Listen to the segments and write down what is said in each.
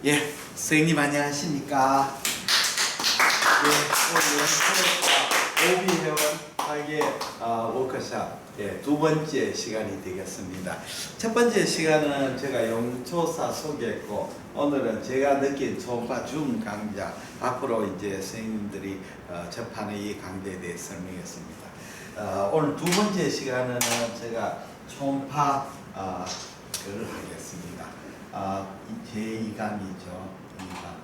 예, 선생님 안녕하십니까? 예, 오늘 오비 회원학의 워크샵 두 번째 시간이 되겠습니다. 첫 번째 시간은 제가 영조사 소개했고, 오늘은 제가 느낀 초음파 중 강좌, 앞으로 이제 선생님들이 접하는 이 강좌에 대해 설명했습니다. 오늘 두 번째 시간은 제가 초음파 를 하겠습니다. 제2강이죠. 2강.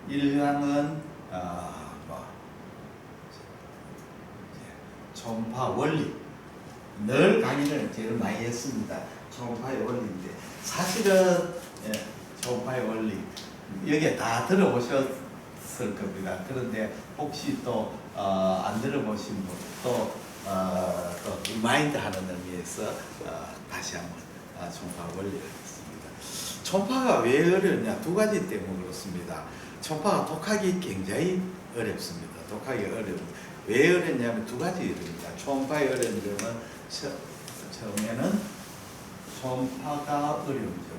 1강은 초음파 원리. 늘 강의를 제일 많이 했습니다. 초음파의 원리인데 사실은 초음파의 원리 여기에 다 들어보셨을 겁니다. 그런데 혹시 또 안 들어보신 분 또 리마인드 하는 의미에서 다시 한번 초음파 원리를 했습니다. 초음파가 왜 어려웠냐? 두 가지 때문에 그렇습니다. 초음파가 독하기 굉장히 어렵습니다. 독하기 어려운. 왜 어렵냐면 두 가지 이유입니다. 초음파의 어려운 점은 처음에는 초음파가 어려운 점.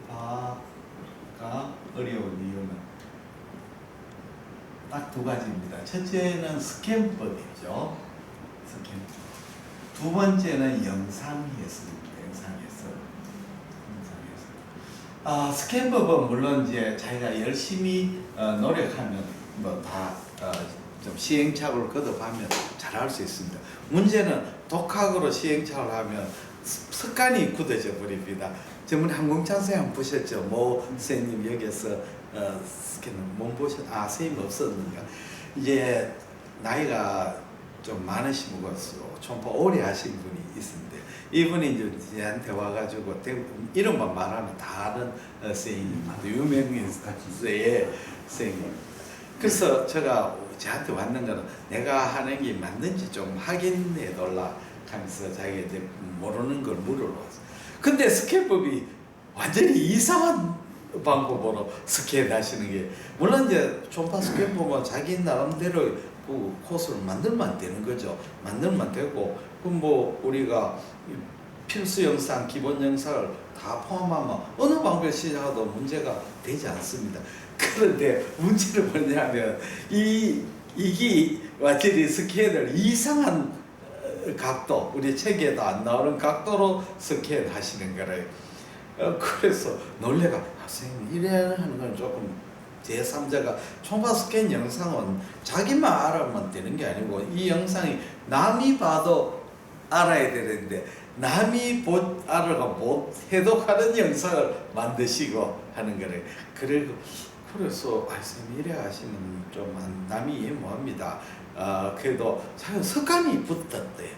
초음파가 어려운 이유는 딱 두 가지입니다. 첫째는 스캔법이죠. 스캔법. 두 번째는 영상 해석입니다. 영상 해석. 스캔법은 물론 이제 자기가 열심히 노력하면 뭐 다 좀 시행착오를 거듭하면 잘할 수 있습니다. 문제는 독학으로 시행착오를 하면 습관이 굳어져 버립니다. 전문 항공찬스 한번 보셨죠? 모 선생님 여기서 스캔을 못 보셨? 선생님 없었는가? 이제 나이가 좀 많으신 분과 초음파 오래 하신 분이 있습니다. 이분이 이제 저한테 와가지고 이름만 말하면 다 아는 선생님, 유명인 선생님. 그래서 제가 저한테 왔는 거는 내가 하는 게 맞는지 좀 확인해 달라 하면서 자기가 이제 모르는 걸 물어봤어. 근데 스캔법이 완전히 이상한 방법으로 스캔 하시는 게, 물론 이제 초음파 스캔법은 자기 나름대로 그 코스를 만들면 되는 거죠. 만들면 되고, 그럼 뭐 우리가 필수 영상, 기본 영상을 다 포함하면 어느 방법을 시작해도 문제가 되지 않습니다. 그런데 문제는 뭐냐면 이게 완전히 스캔을 이상한 각도, 우리 책에도 안 나오는 각도로 스캔 하시는 거래요. 그래서 놀래가 선생님 이래 하는 건 조금 제3자가 초음파 스캔 영상은 자기만 알아면 되는 게 아니고 이 영상이 남이 봐도 알아야 되는데 남이 알아가 못 해독하는 영상을 만드시고 하는 거래요. 그래서 선생님 이래 하시면 좀 남이 이해 못합니다. 그래도 자기 습관이 붙었대.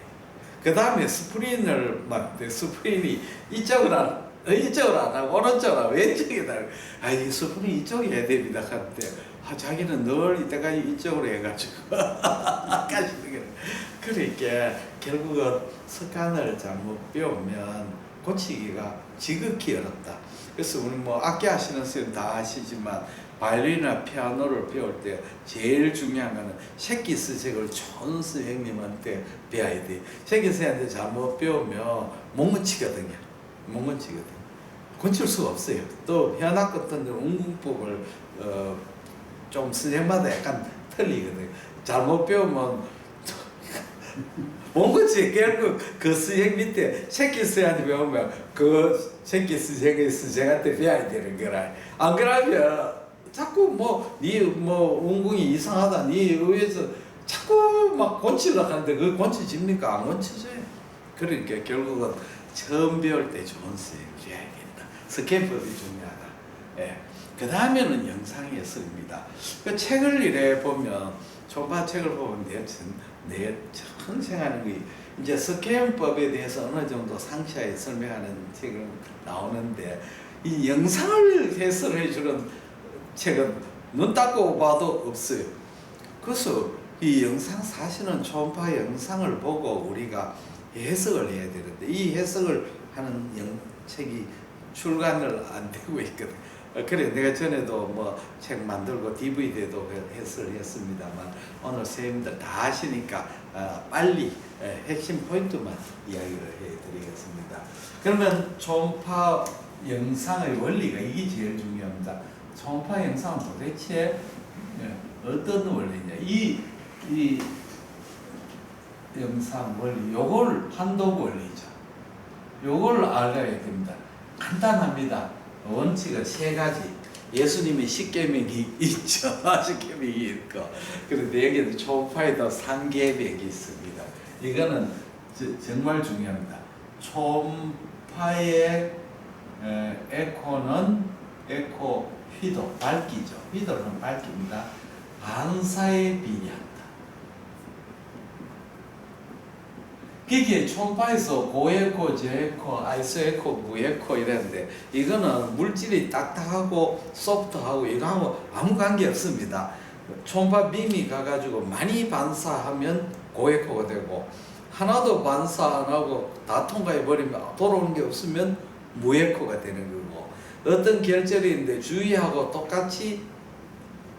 그 다음에 스프린이 이쪽으로 안 하고 오른쪽으로 하고 왼쪽에다 이 스프린 이쪽에 해야 됩니다 하는데 자기는 늘 이때까지 이쪽으로 해가지고 가시는 거예요. 그러니까 결국은 습관을 잘못 배우면 고치기가 지극히 어렵다. 그래서 우리 뭐 악기 하시는 선생님 다 아시지만 바이올린이나 피아노를 배울 때 제일 중요한 거는 새끼 스색을 좋은 선생님한테 배워야 돼. 새끼 선생님한테 잘못 배우면 못 고치거든요. 고칠 수가 없어요. 또 현악 같은 데는 운공법을 좀 선생마다 약간 틀리거든요. 잘못 배우면 못 고치. 결국 그 선생 밑에 새끼 선생한테 배우면 그 새끼 선생한테 배워야 되는 거라. 안 그러면 자꾸 니 운공이 이상하다, 니 의해서 자꾸 막 고치려고 하는데 그 고쳐집니까? 안 고쳐져요. 그러니까 결국은 처음 배울 때 좋은 선생님을 해야겠다. 스캔법이 중요하다. 예. 그 다음에는 영상 해석입니다. 그 책을 이래 보면, 초음파 책을 보면 내 평생하는 게 이제 스캔법에 대해서 어느 정도 상세하게 설명하는 책은 나오는데, 이 영상을 해설해 주는 책은 눈 닦고 봐도 없어요. 그래서 이 영상 사실은 초음파 영상을 보고 우리가 해석을 해야 되는데 이 해석을 하는 책이 출간을 안 되고 있거든. 그래 내가 전에도 책 만들고 DVD도 해설을 했습니다만 오늘 선생님들 다 하시니까 빨리 핵심 포인트만 이야기를 해드리겠습니다. 그러면 초음파 영상의 원리가 이게 제일 중요합니다. 초음파 영상은 도대체 어떤 원리냐? 이 영상 원리, 요걸 한독 원리죠. 요걸 알아야 됩니다. 간단합니다. 원칙은 세 가지. 예수님의 십계명이 있죠. 십계명이 있고. 그런데 여기는 초음파에도 상계명이 있습니다. 이거는 정말 중요합니다. 초음파의 에코는 에코 휘도, 밝기죠. 휘도는 밝기입니다. 반사에 비례한다. 그게 초음파에서 고에코, 저에코, 아이소에코, 무에코 이랬는데 이거는 물질이 딱딱하고 소프트하고 이거하고 아무 관계 없습니다. 초음파 빔이 가가지고 많이 반사하면 고에코가 되고 하나도 반사 안 하고 다 통과해 버리면 돌아오는 게 없으면 무에코가 되는 거고 어떤 결절인데 주위하고 똑같이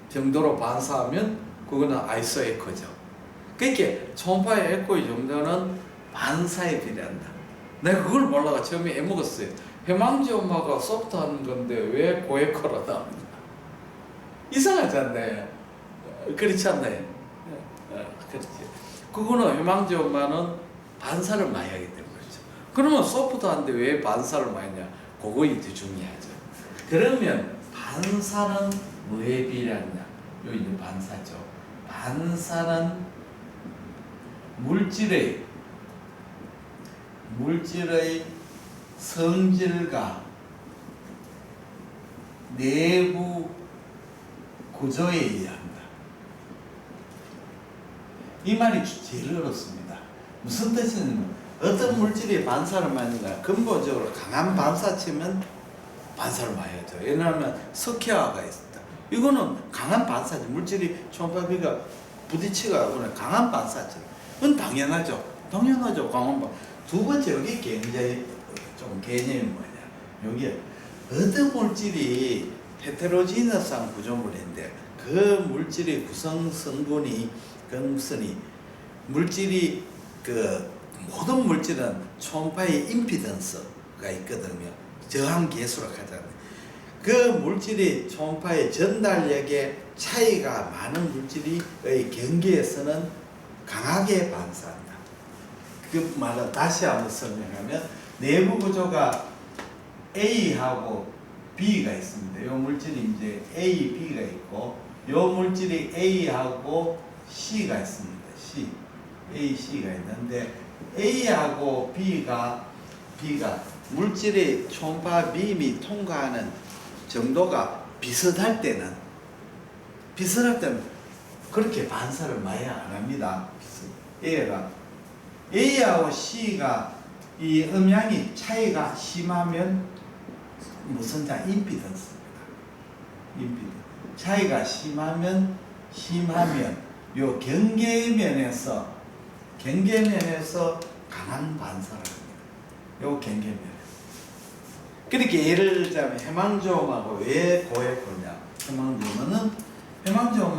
정도로 반사하면 그거는 아이소에코죠. 그러니까 초음파의 에코의 정도는 반사에 비례한다. 내가 그걸 몰라가 처음에 애먹었어요. 해망지엄마가 소프트한 건데 왜 고에코로 나옵니까? 이상하지 않나요? 그렇지 않나요? 그렇지. 그거는 해망지엄마는 반사를 많이 하기 때문에 그렇죠. 그러면 소프트한데 왜 반사를 많이 하냐? 그거 이제 중요하죠. 그러면 반사는 뭐에 비례하냐? 요 이제 반사죠. 반사는 물질의 성질과 내부 구조에 의한다. 이 말이 제일 어렵습니다. 무슨 뜻이냐면 어떤 물질이 반사를 많이 하냐? 근본적으로 강한 반사체면 반사를 많이 하죠. 왜냐하면 석회화가 있습니다. 이거는 강한 반사체. 물질이 초음파비가 부딪히가 강한 반사체. 그건 당연하죠. 강한 반사. 두 번째 여기 굉장히 좀 개념이 뭐냐? 여기 어떤 물질이 헤테로지너스한 구조물인데 그 물질의 구성 성분이 금순이 물질이 그 모든 물질은 초음파의 임피던스가 있거든요. 저항 계수로 하잖아요. 그 물질이 초음파의 전달력의 차이가 많은 물질의 경계에서는 강하게 반사한다. 그 말을 다시 한번 설명하면 내부 구조가 A하고 B가 있습니다. 이 물질이 이제 A, B가 있고 이 물질이 A하고 C가 있습니다. A, C가 있는데 A하고 B가 물질의 초음파 빔이 통과하는 정도가 비슷할 때는 그렇게 반사를 많이 안 합니다. A하고 C가 이 음양이 차이가 심하면 무슨 임피던스입니다. 차이가 심하면 요 경계면에서 강한 반사를 합니다. 요 경계면에서. 그렇게 예를 들자면 해망조음하고 왜 고에코냐? 해망조음은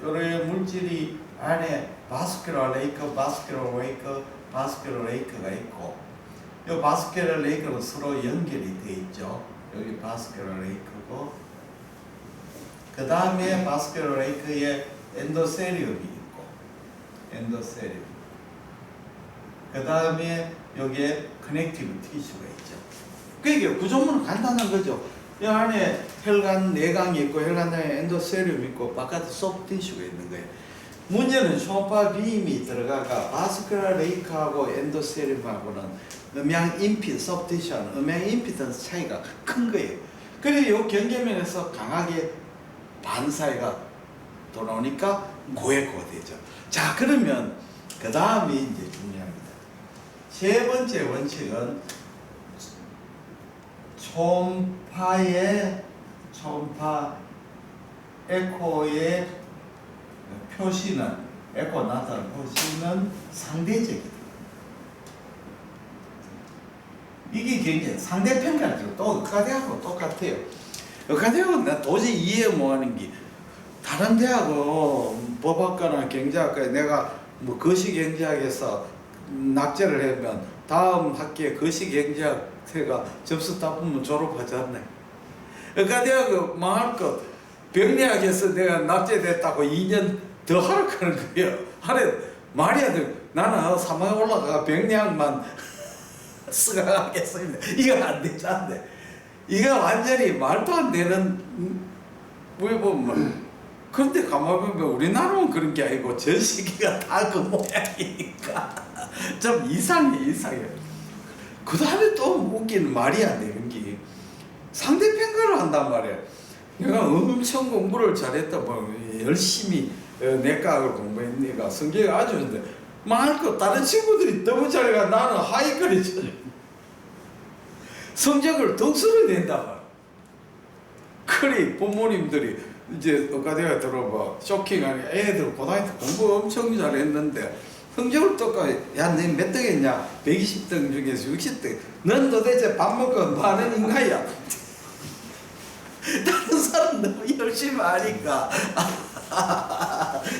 여러 물질이 안에 바스큘러 레이크가 있고 이 바스큘러 레이크는 서로 연결이 되어 있죠. 여기 바스큘러 레이크고 그 다음에 바스큘러 레이크에 엔도세리움이 있고 그 다음에 여기에 커넥티브 티슈가 있죠. 그게 구조물은 간단한 거죠. 이 안에 혈관 내강이 있고 혈관 내에 엔도세리움이 있고 바깥에 소프트 티슈가 있는 거예요. 문제는 초음파 빔이 들어가가 바스큘러 레이크하고 엔도세리움하고는 음양 소프트 티슈하는 음양 임피던스 차이가 큰 거예요. 그래서 이 경계면에서 강하게 반사가 돌아오니까 고에코가 되죠. 자, 그러면 그 다음이 이제 중요합니다. 세 번째 원칙은 초음파 에코의 표시는 에코 나타나는 표시는 상대적이다. 이게 굉장히 상대평가죠. 또 의과대하고 똑같아요. 의과대하고는 나 도저히 이해 못하는 게 다른 대학은 법학과나 경제학과에 내가 뭐 거시경제학에서 낙제를 하면 다음 학기에 거시경제학 제가 접수 따보면 졸업하지 않네. 의과대학교 망할 것 병리학에서 내가 납제됐다고 2년 더 하라 하는 거예요. 하래 말이 안 돼. 나는 사망에 올라가 병리학만 쓰가겠습니다. 이거 안 되잖아. 이거 완전히 말도 안 되는 왜 보면 그런데 가만히 보면 우리나라는 그런 게 아니고 전 세계가 다 그 모양이니까 좀 이상해. 그 다음에 또 웃기는 말이 안 되는 게 상대평가를 한단 말이야. 내가 엄청 공부를 잘했다 뭐 열심히 내과학을 공부했으니까 성적이 아주 좋은데 말고 다른 친구들이 너무 잘해가 나는 하위권에 쳐져. 성적을 덕수를 낸단 말이야. 그리 부모님들이 이제 의과대학에 들어봐 쇼킹하니 애들 고등학교 때 공부 엄청 잘했는데 성적을 똑같이 야너 몇 등 했냐 120등 중에서 60등 넌 도대체 밥 먹고 뭐 하는 인간이야. 다른 사람 너무 열심히 하니까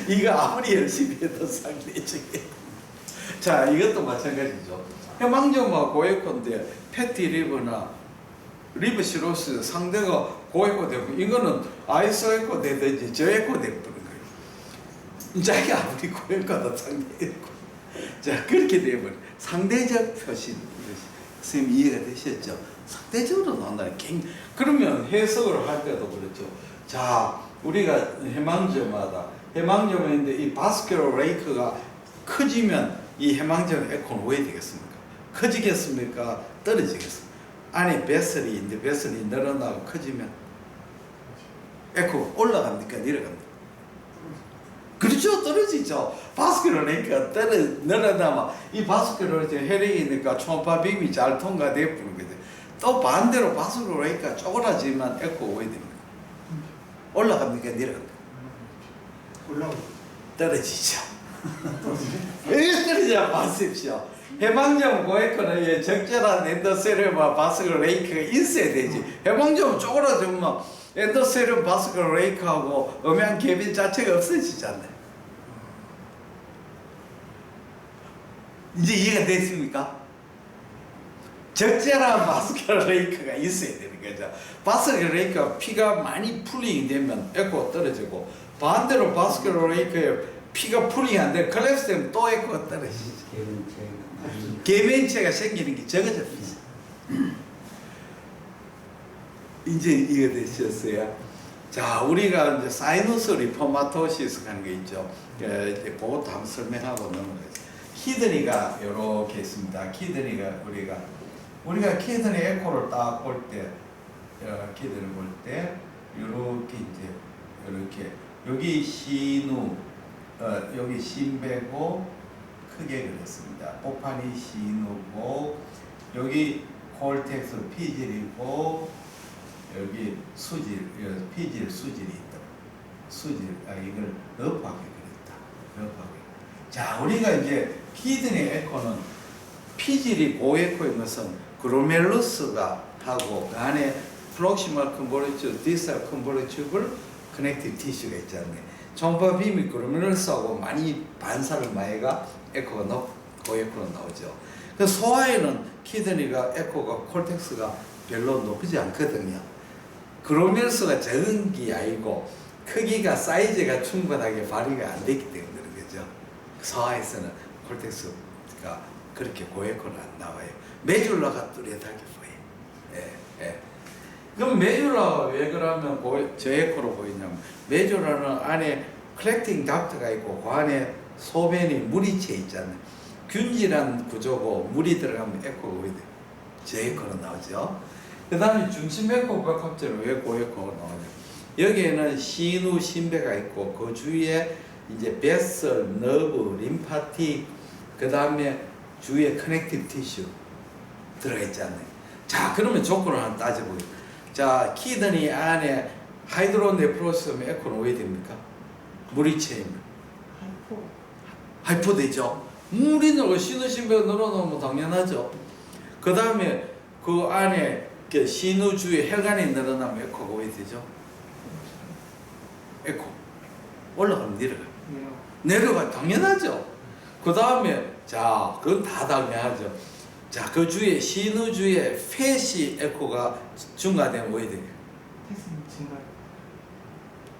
이거 아무리 열심히 해도 상대적이야. 자 이것도 마찬가지죠. 해망점과 고에코인데 패티 리버나 리버 시로스 상대가 고에코 되고 이거는 아이소에코 되든지 저에코 되버린 거예요. 자기가 아무리 고에코도 상대에코. 자 그렇게 되면 상대적 표시. 선생님 이해가 되셨죠? 상대적으로 나온다는 그러면 해석을 할 때도 그렇죠. 자 우리가 해망점마다 해망점인데 이 바스큘러 레이크가 커지면 이 해망점 에코는 왜 되겠습니까? 커지겠습니까? 떨어지겠습니까? 안에 베슬이 베슬이 늘어나고 커지면 에코 올라갑니까? 내려갑니까? 그렇죠. 떨어지죠. 바스큘러 레이크가 늘어나면 이 바스큘러 혈액이니까 초음파 빔이 잘 통과돼 버리는 거죠. 또 반대로 바스큘러 레이크가 쪼그라지면 에코 왜 됩니까? 올라갑니까? 내려갑니까? 떨어지죠. 떨어지자 봐십시오. 해방점 고에코는 적절한 엔도세륨과 바스큘러 레이크가 있어야 되지. 해방점 쪼그라지면 엔도세륨 바스큘러 레이크하고 음양 개빈 자체가 없어지잖아요. 이제 이해가 됐습니까? 적절한 바스큘러 레이크가 있어야 되는 거죠. 바스큘러 레이크가 피가 많이 풀링이 되면 에코가 떨어지고 반대로 바스큘러 레이크에 피가 풀링이 안 되면 컬랩스 되면 또 에코가 떨어지죠. 계면체가 생기는 게 적어져 있어요. 이제 이해되셨어요? 자, 우리가 이제 사이너스 리포마토시스 하는 게 있죠. 이제 그것도 한번 설명하고 넘어가겠습니다. 키드니가 이렇게 있습니다. 키드니가 우리가 키드니 에코를 딱 볼 때, 키드니 볼 때 이렇게 이제 이렇게 여기 신우, 여기 심배고 크게 그렸습니다. 복판이 신우고 여기 콜텍스 피질이고 여기 수질, 피질 수질이 있다. 수질, 이걸 럽하게 그렸다. 럽하게. 자, 우리가 이제 키드니 에코는 피질이 고에코인 것은 그로멜루스가 하고 그 안에 프록시멀 컨볼루튜브, 디스탈 컨볼루튜블 커넥티브 티슈가 있잖아요. 초음파 빔이 그로멜루스하고 많이 반사를 마해가 에코가 고에코로 나오죠. 그 소아에는 키드니가 에코가 콜텍스가 별로 높지 않거든요. 그로멜루스가 적은 게 아니고 크기가 사이즈가 충분하게 발휘가 안 되기 때문에 그죠. 소아에서는 콜텍스가 그렇게 고에코는 안 나와요. 메줄라가 뚜렷하게 보여요. 예. 그럼 메줄라가 왜 그러면 저에코로 보이냐면 메줄라는 안에 컬렉팅 닥터가 있고 그 안에 소변이 물이 채 있잖아요. 균질한 구조고 물이 들어가면 에코가 왜 돼? 저에코로 나오죠. 그 다음에 중심 에코 박합제는 왜 고에코가 나오냐? 여기에는 신우 심배가 있고 그 주위에 이제 베슬, 너브, 림파틱, 그 다음에 주위에 커넥티브 티슈 들어가 있잖아요. 자, 그러면 조건을 하나 따져보겠습니다. 자, 키드니 안에 하이드로네프로스면 에코는 왜 됩니까? 물이 채이면 하이포 되죠. 물이 늘고 신우 심배가 늘어나면 당연하죠. 그 다음에 그 안에 신우 주위에 혈관이 늘어나면 에코가 왜 되죠? 에코 올라가면 내려가요. 내려가 당연하죠. 그 다음에 자, 그건 다 당연하죠. 자, 그 주에 신우주에 펫이 에코가 증가되면 왜 돼요? 패스는 증가.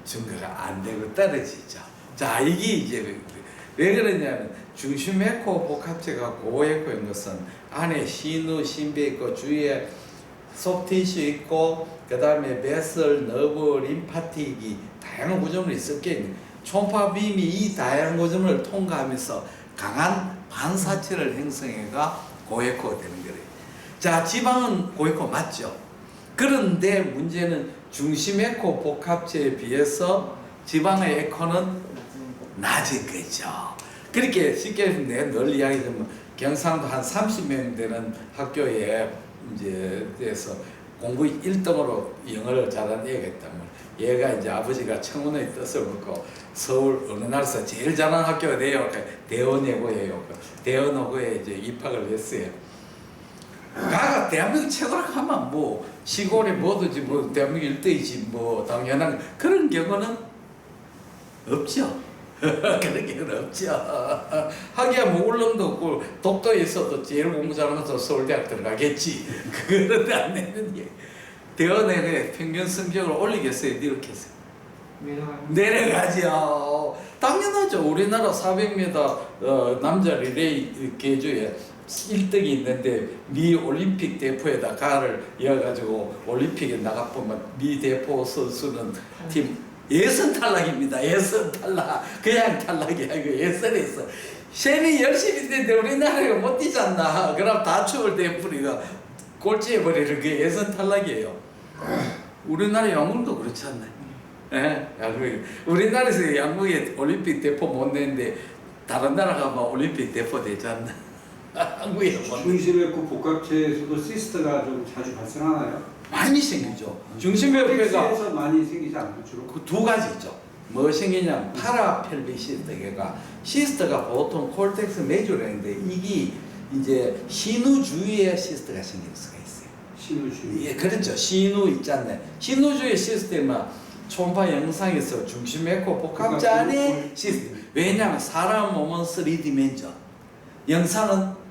증가가 안 되고 떨어지죠. 자, 이게 이제 왜 그러냐면 중심 에코 복합체가 고에코인 것은 안에 신우, 신배 있고 주위에 소프티슈 있고 그 다음에 베슬, 너브, 림파틱이 다양한 구조물이 섞여 있는 초음파빔이 이 다양한 구조물을 통과하면서 강한 반사체를 형성해가 고에코가 되는 거예요. 자, 지방은 고에코 맞죠? 그런데 문제는 중심 에코 복합체에 비해서 지방의 에코는 낮은 거죠. 그렇게 쉽게 늘 이야기하면 경상도 한 30명 되는 학교에 이제 돼서 공부 1등으로 영어를 잘하는 애가 있다면 얘가 이제 아버지가 청운의 뜻을 묻고 서울 어느 나라에서 제일 잘하는 학교가 돼요. 대원여고예요. 대원여고에 이제 입학을 했어요. 가가 대한민국 최고라고 하면 뭐 시골에 뭐든지 뭐 대한민국 1등이지 뭐 당연한 그런 경우는 없죠. 그런 경우는 없죠. 하기야 뭐 울릉도 없고 독도에 있어도 제일 공부 잘하는 거 서울대학 들어가겠지. 그런데 안 되는 게 대원에 평균 성적을 올리겠어요? 이렇게 했어요. 내려가죠. 당연하죠. 우리나라 400m 남자 리레이 계주에 1등이 있는데 미 올림픽 대표에다 가를 이어가지고 올림픽에 나가보면 미 대표 선수는 팀 예선 탈락입니다. 예선 탈락. 그냥 탈락이 아니고 예선에서 셰이 열심히 뛰는데 우리나라가 못 뛰잖나. 그럼 다축을 대뿌리가 꼴찌해버리는 게 예선 탈락이에요. 우리나라 양궁도 그렇지 않나요? 예? 양궁이. 우리나라에서 양궁에 올림픽 대표 못 내는데 다른 나라 가면 올림픽 대표 되지 않나? 한국에 중심에코 복합체에서도 시스터가 좀 자주 발생하나요? 많이 생기죠. 중심에코가 텍스에서 많이 생기지 않나요? 주로? 그 두 가지 있죠. 뭐 생기냐면 파라펠빅 시스터가 시스터가 보통 콜텍스 메주라는데 이게 이제 신우 주위에 시스터가 생길 수가 있어요. 신우 주위. 예, 그렇죠. 신우 있잖아요. 신우 주위 시스템은 초음파 영상에서 중심 에코 복합체 안에 시스템. 왜냐하면 사람 몸은 3디멘전, 영상은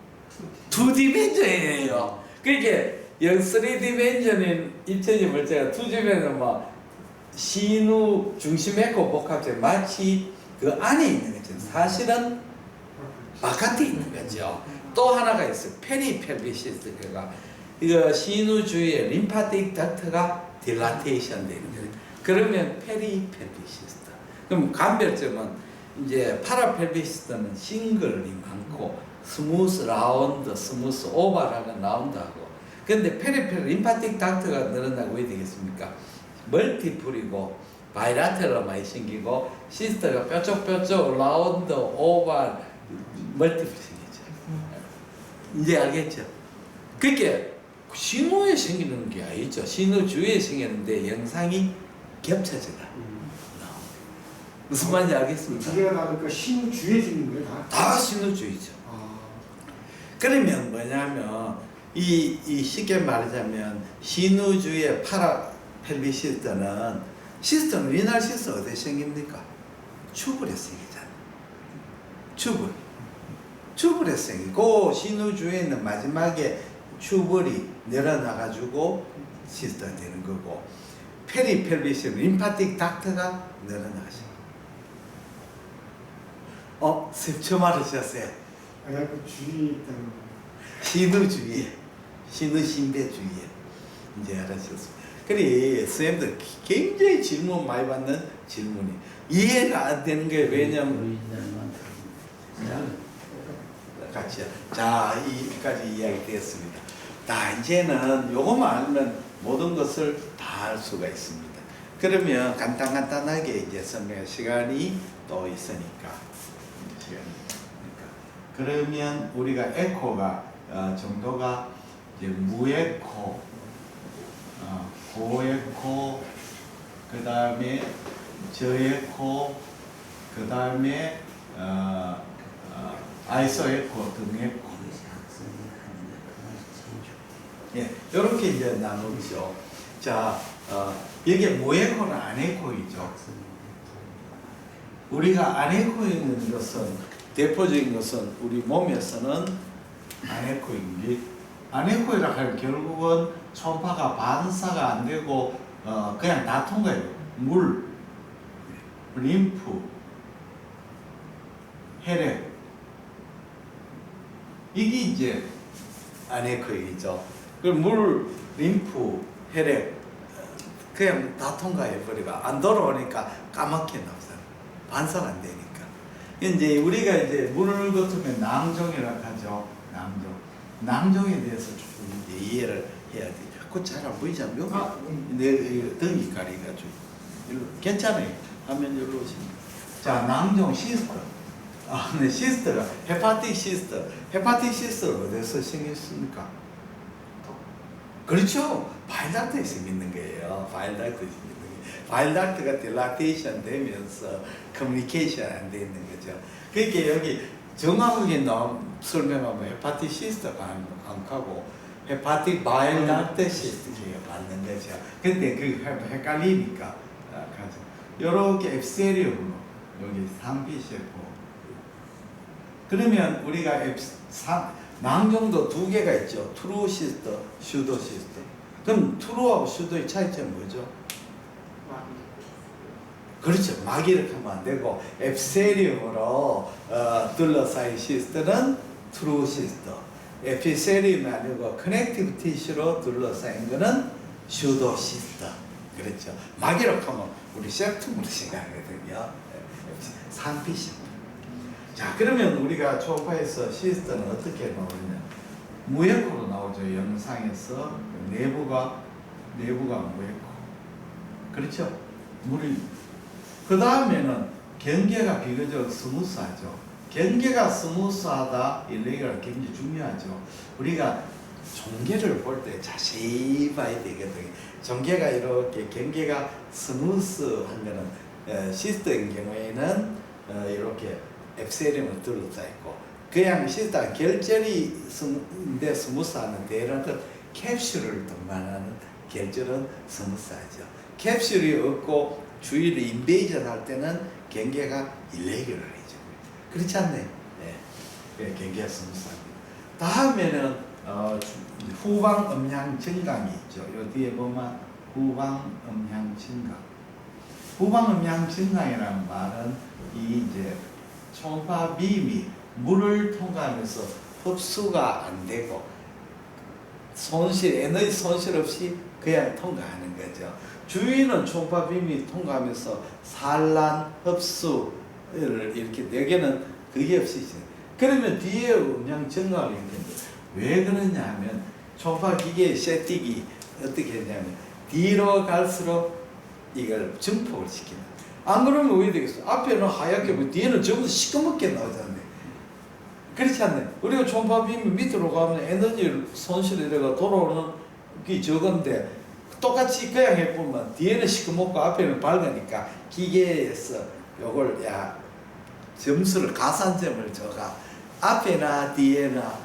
2디멘전이에요. 그러니까 3디멘전인 입체적 물체가 2디멘전은 뭐 신우 중심 에코 복합체 마치 그 안에 있는 거죠. 사실은 바깥에 있는 거죠. 또 하나가 있어요. 페리펠빅 시스템가 이거 신우 주위에 림파틱 덕트가 딜라테이션 되는 거예요. 그러면 페리펠빅 시스템. 그럼 간별점은 이제 파라펠빅 시스템은 싱글이 많고 스무스 라운드, 스무스 오발하고 라운드하고. 근데 페리펠 림파틱 덕트가 늘어나고 왜 되겠습니까? 멀티플이고 바이라테럴 많이 생기고 시스터가 뾰족뾰족 라운드, 오발, 멀티플 생기죠. 이제 알겠죠? 그게 신호에 생기는 게 아니죠. 신호 주위에 생기는데 영상이 겹쳐져가. 무슨 말인지 알겠습니까? 두 개가 다르니까 신우 주에 생긴 거예요, 다? 다 신호주의죠. 그러면 뭐냐면 이 쉽게 말하자면 신우주의 파라펠빅 시스터는 위날 시스터 어디에 생깁니까? 추불에 생기잖아요. 추불에 생기고 신우주에는 마지막에 추불이 내려나가지고 시스터가 되는 거고 페리펠빅 시스터 림파틱 닥터가 내려나가죠. 처음 알으셨어요? 그 주위 있다는 거. 신우 주위에, 신우 신배 주위에 이제 알아셨습니다. 그래 선생님들 굉장히 질문 많이 받는 질문이 이해가 안 되는 게 왜냐면 같이 자 이까지 이야기 되었습니다. 자 이제는 요거만 알면 모든 것을 다 알 수가 있습니다. 그러면 간단하게 이제 설명할 시간이 또 있으니까. 그러면 우리가 에코가 정도가 이제 무에코, 고에코, 그 다음에 저에코, 그 다음에 아이소에코, 등에코. 예, 이렇게 이제 나누죠. 자, 여기 무에코는 안에코이죠. 우리가 안에코 있는 것은 대표적인 것은 우리 몸에서는 안에코인 게 아네코이라 하면 결국은 초음파가 반사가 안 되고 그냥 다 통과해요. 물, 림프, 혈액 이게 이제 아네코이죠. 그 물, 림프, 혈액 그냥 다 통과해버리고 안 돌아오니까 까맣게 나오잖아. 반사가 안 되니까. 이제 우리가 이제 물 같으면 낭종이라고 하죠. 낭종에 대해서 조금 이제 이해를 해야 돼. 그거 잘 안 보이지 않아요? 여기 내 등이 가리가지고 괜찮아요. 화면 여기로 오시면. 자, 낭종 시스터. 네, 시스터가 헤파틱 시스터. 헤파틱 시스터를 어디서 생겼습니까? 그렇죠. 바일닥트에 생기는 거예요. 바일닥트에 생기는 거예요. 바일닥트가 딜라테이션 되면서 커뮤니케이션 안 되는 거죠. 그러니까 여기 정확하게 설명하면 헤파틱 시스터가 안 하고 헤파틱 바일닥트 시스터가 맞는 거죠. 근데 그 헷갈리니까 가죠. 요렇게 앱세리움으로 여기 상피셰포. 그러면 우리가 낭종도 두 개가 있죠. 트루 시스터, 슈도 시스터. 그럼 트루하고 슈도의 차이점은 뭐죠? 그렇죠. 마기를 하면 안 되고 앱세리움으로 둘러싸인 시스터는 트루 시스터. 에피세리움이 아니고 커넥티브 티슈로 둘러싸인 거는 슈도 시스터. 그렇죠. 마기로 하면 우리 septum으로 생각하거든요. 상피시터. 자, 그러면 우리가 초음파에서 시스터는 어떻게 나오느냐? 무에코로 나오죠. 영상에서 내부가 무에코. 그렇죠? 물이. 그 다음에는 경계가 비교적 스무스하죠. 경계가 스무스하다, 일레기가 굉장히 중요하죠. 우리가 종계를 볼 때 자세히 봐야 되거든요. 종계가 이렇게 경계가 스무스한 거는 시스터인 경우에는 이렇게 앱세리움을 둘러싸 있고 그냥 시스터가 결절이 스무스하는 데는 캡슐을 동반하는 결절은 스무스하죠. 캡슐이 없고 주위를 인베이전 할 때는 경계가 일레귤러이죠. 그렇지 않나요? 네. 경계가 스무스합니다. 다음에는 후방 음향 증강이 있죠. 요 뒤에 보면 후방 음향 증강. 후방 음향 증강이라는 말은 이 이제 초음파 빔이 물을 통과하면서 흡수가 안 되고 에너지 손실 없이 그냥 통과하는 거죠. 주위는 초음파 빔이 통과하면서 산란, 흡수를 이렇게 내게는 그게 없이 있어요. 그러면 뒤에 음향 증강이 있는데 왜 그러냐 하면 초음파 기계의 세팅이 어떻게 했냐면 뒤로 갈수록 이걸 증폭을 시키는. 안 그러면 왜 되겠어? 앞에는 하얗게 보이고 뒤에는 전부 시커멓게 나오잖아요. 그렇지 않나요? 우리가 초음파 빔이 밑으로 가면 에너지 손실이 되고 돌아오는 게 적은데 똑같이 그냥 해보면 뒤에는 시커멓고 앞에는 밝으니까 기계에서 요걸 점수를 가산점을 줘가 앞에나 뒤에나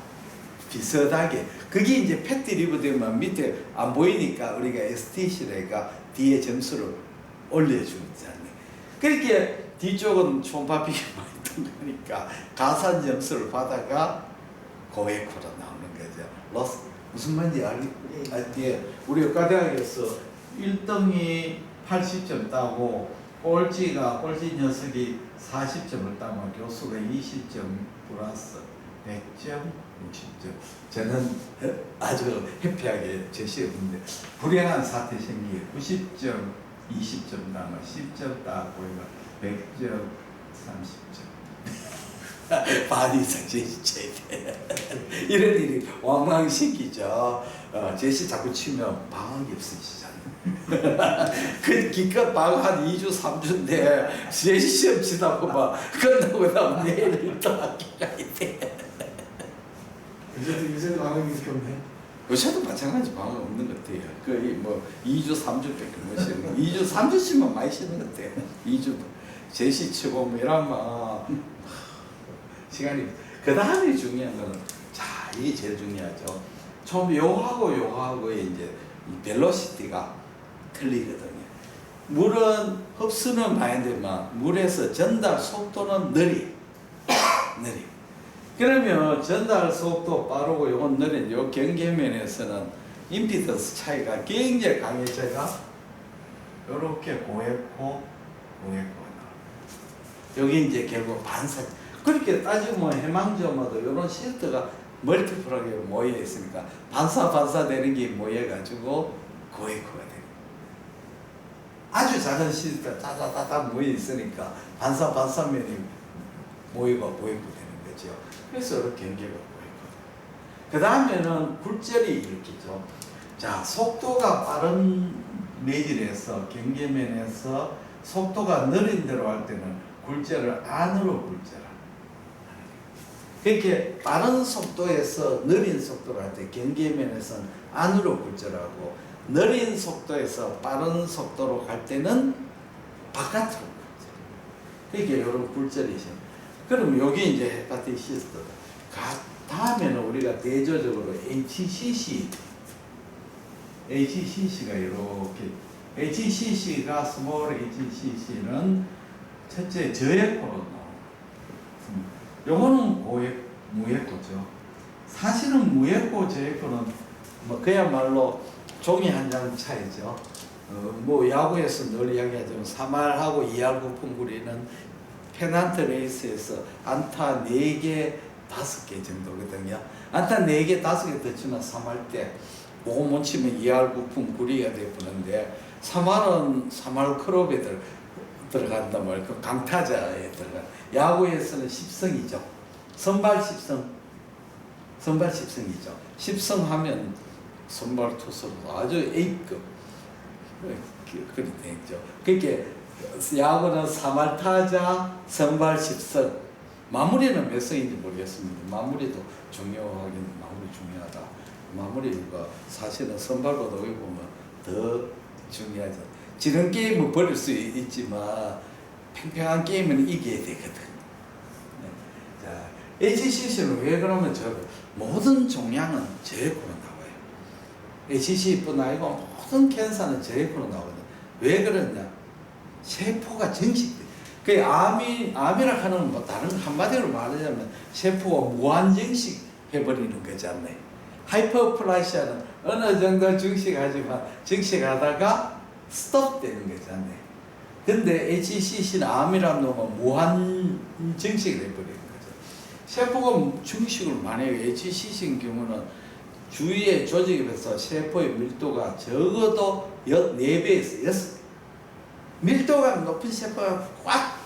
비슷하게 그게 이제 패트 리브 되면 밑에 안 보이니까 우리가 STC래가 뒤에 점수를 올려주잖아요. 그렇게 뒤쪽은 초음파 빔이 많이 통하니까 가산 점수를 받아가 고에코로 나오는 거죠. 무슨 말인지 알겠지? 우리 과대학에서 1등이 80점 따고 꼴찌 녀석이 40점을 따면 교수가 20점 플러스 100점, 60점. 저는 아주 해피하게 제시했는데 불행한 사태 생기게 90점, 20점 따면 10점 따고 100점, 30점. 반 이상 제시 돼. 이런 일이 왕왕생기죠. 제시 자꾸 치면 방학이 없으시잖아요. 그 기껏 방학 한 2주, 3주인데 제시 시험 치다 보면 끝나고 나면 내일 또 학기가 있대. 요새도 방학이 이렇게 없네. 요새도 마찬가지 방학 없는 것 같아요. 거의 뭐 2주, 3주밖에 못 쉬는 2주, 3주씩만 많이 쉬는 것 같아요. 2주 제시 치고 뭐 이러면 시간이. 그 다음에 중요한 거는 이게 제일 중요하죠. 처음 요하고의 이제 벨로시티가 틀리거든요. 물은 흡수는 많이 되지만 물에서 전달 속도는 느리. 그러면 전달 속도 빠르고 요건 느린 요 경계면에서는 임피던스 차이가 굉장히 강해져가 요렇게 고했고 여기 이제 결국 반사. 그렇게 따지면 해망저마다 요런 시스트가 멀티플하게 모여 있으니까 반사되는 게 모여가지고 고해코가 돼요. 아주 작은 시스트가 따다다다 모여 있으니까 반사면이 모이고 고해코 되는 거죠. 그래서 이렇게 경계가 고해코. 그 다음에는 굴절이 일으키죠. 자, 속도가 빠른 매질에서 경계면에서 속도가 느린 대로 할 때는 굴절을 안으로 굴절하는. 그렇게 빠른 속도에서 느린 속도를 할 때 경계면에서는 안으로 굴절하고 느린 속도에서 빠른 속도로 갈 때는 바깥으로 굴절. 그러니까 이런 굴절이 있어요. 그럼 여기 이제 헤파티시스트. 다음에는 우리가 대조적으로 HCC가 이렇게 HCC가 스몰 HCC는 첫째 저에코로 나옵니다. 요거는 무에코죠. 사실은 무에코 저에코는 뭐 그야말로 종이 한 장 차이죠. 뭐 야구에서 늘 이야기하지만 3할하고 2할 9푼구리는 페넌트 레이스에서 안타 4개, 5개 정도거든요. 안타 4개, 5개 더 치면 3할 때 그거 못 치면 2할 9푼구리가 되는데 3할은 3할 클럽에 들어간단 말이에요. 그 강타자에 들어가. 야구에서는 10승이죠. 선발 10승이죠. 10승 하면 선발 투수로 아주 A급 그렇게 되죠. 그렇게 야구는 3할 타자, 선발 10승. 마무리는 몇 승인지 모르겠습니다. 마무리도 중요하다. 마무리가 사실은 선발보다 여기 보면 더 중요하죠. 지는 게임은 버릴 수 있지만 팽팽한 게임은 이겨야 되거든. 자, HCC는 왜 그러면 모든 종양은 저에코로 나와요. HCC뿐 아니고 모든 캔서는 저에코로 나오거든. 왜 그러냐? 세포가 증식돼. 그 암이라 하는 뭐 다른 한마디로 말하자면 세포가 무한 증식 해버리는 거잖아요. 하이퍼플라시아는 어느 정도 증식하지만 증식하다가 스톱되는 거잖아요. 근데 HCC는 암이라는 놈은 무한 증식을 해버리는 거죠. 세포가 증식을 많이 해요. HCC인 경우는 주위의 조직에 비해서 세포의 밀도가 적어도 4배에서 6배. 밀도가 높은 세포가 꽉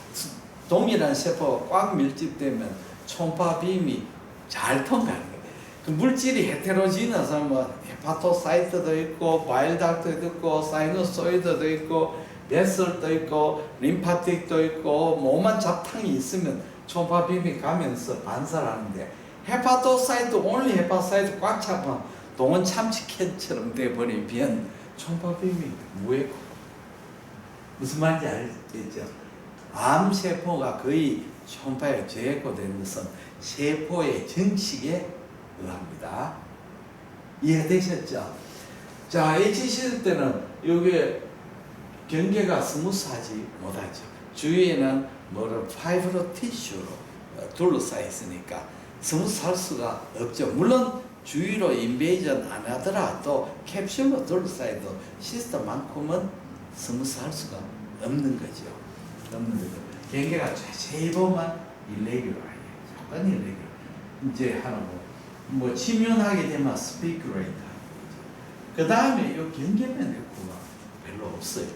동일한 세포가 꽉 밀집되면 초음파빔이 잘 통과하는 거예요. 그 물질이 헤테로지너서 뭐 헤파토사이트도 있고 바일닥트도 있고 사이노소이드도 있고 베슬도 있고 림파틱도 있고 뭐만 잡탕이 있으면 초음파빔이 가면서 반사를 하는데 헤파토사이트 온리 헤파토사이트 꽉 차면 동원 참치캔처럼 돼버리면 초음파빔이 무해고 무슨 말인지 알겠죠? 암세포가 거의 초음파에 저해코되는 것은 세포의 증식에 의합니다. 이해되셨죠? 자, HCC 때는 이게 경계가 스무스하지 못하죠. 주위에는 파이브로 티슈로 둘러싸여 있으니까 스무스할 수가 없죠. 물론 주위로 인베이전 안 하더라도 캡슐로 둘러싸여도 시스템만큼은 스무스할 수가 없는 거죠. 경계가 자세히 보면 일레귤러예요. 약간 일레귤러. 이제 하나고 뭐 치명하게 되면 스피큐레이터. 그 다음에 이 경계면 에코가 별로 없어요.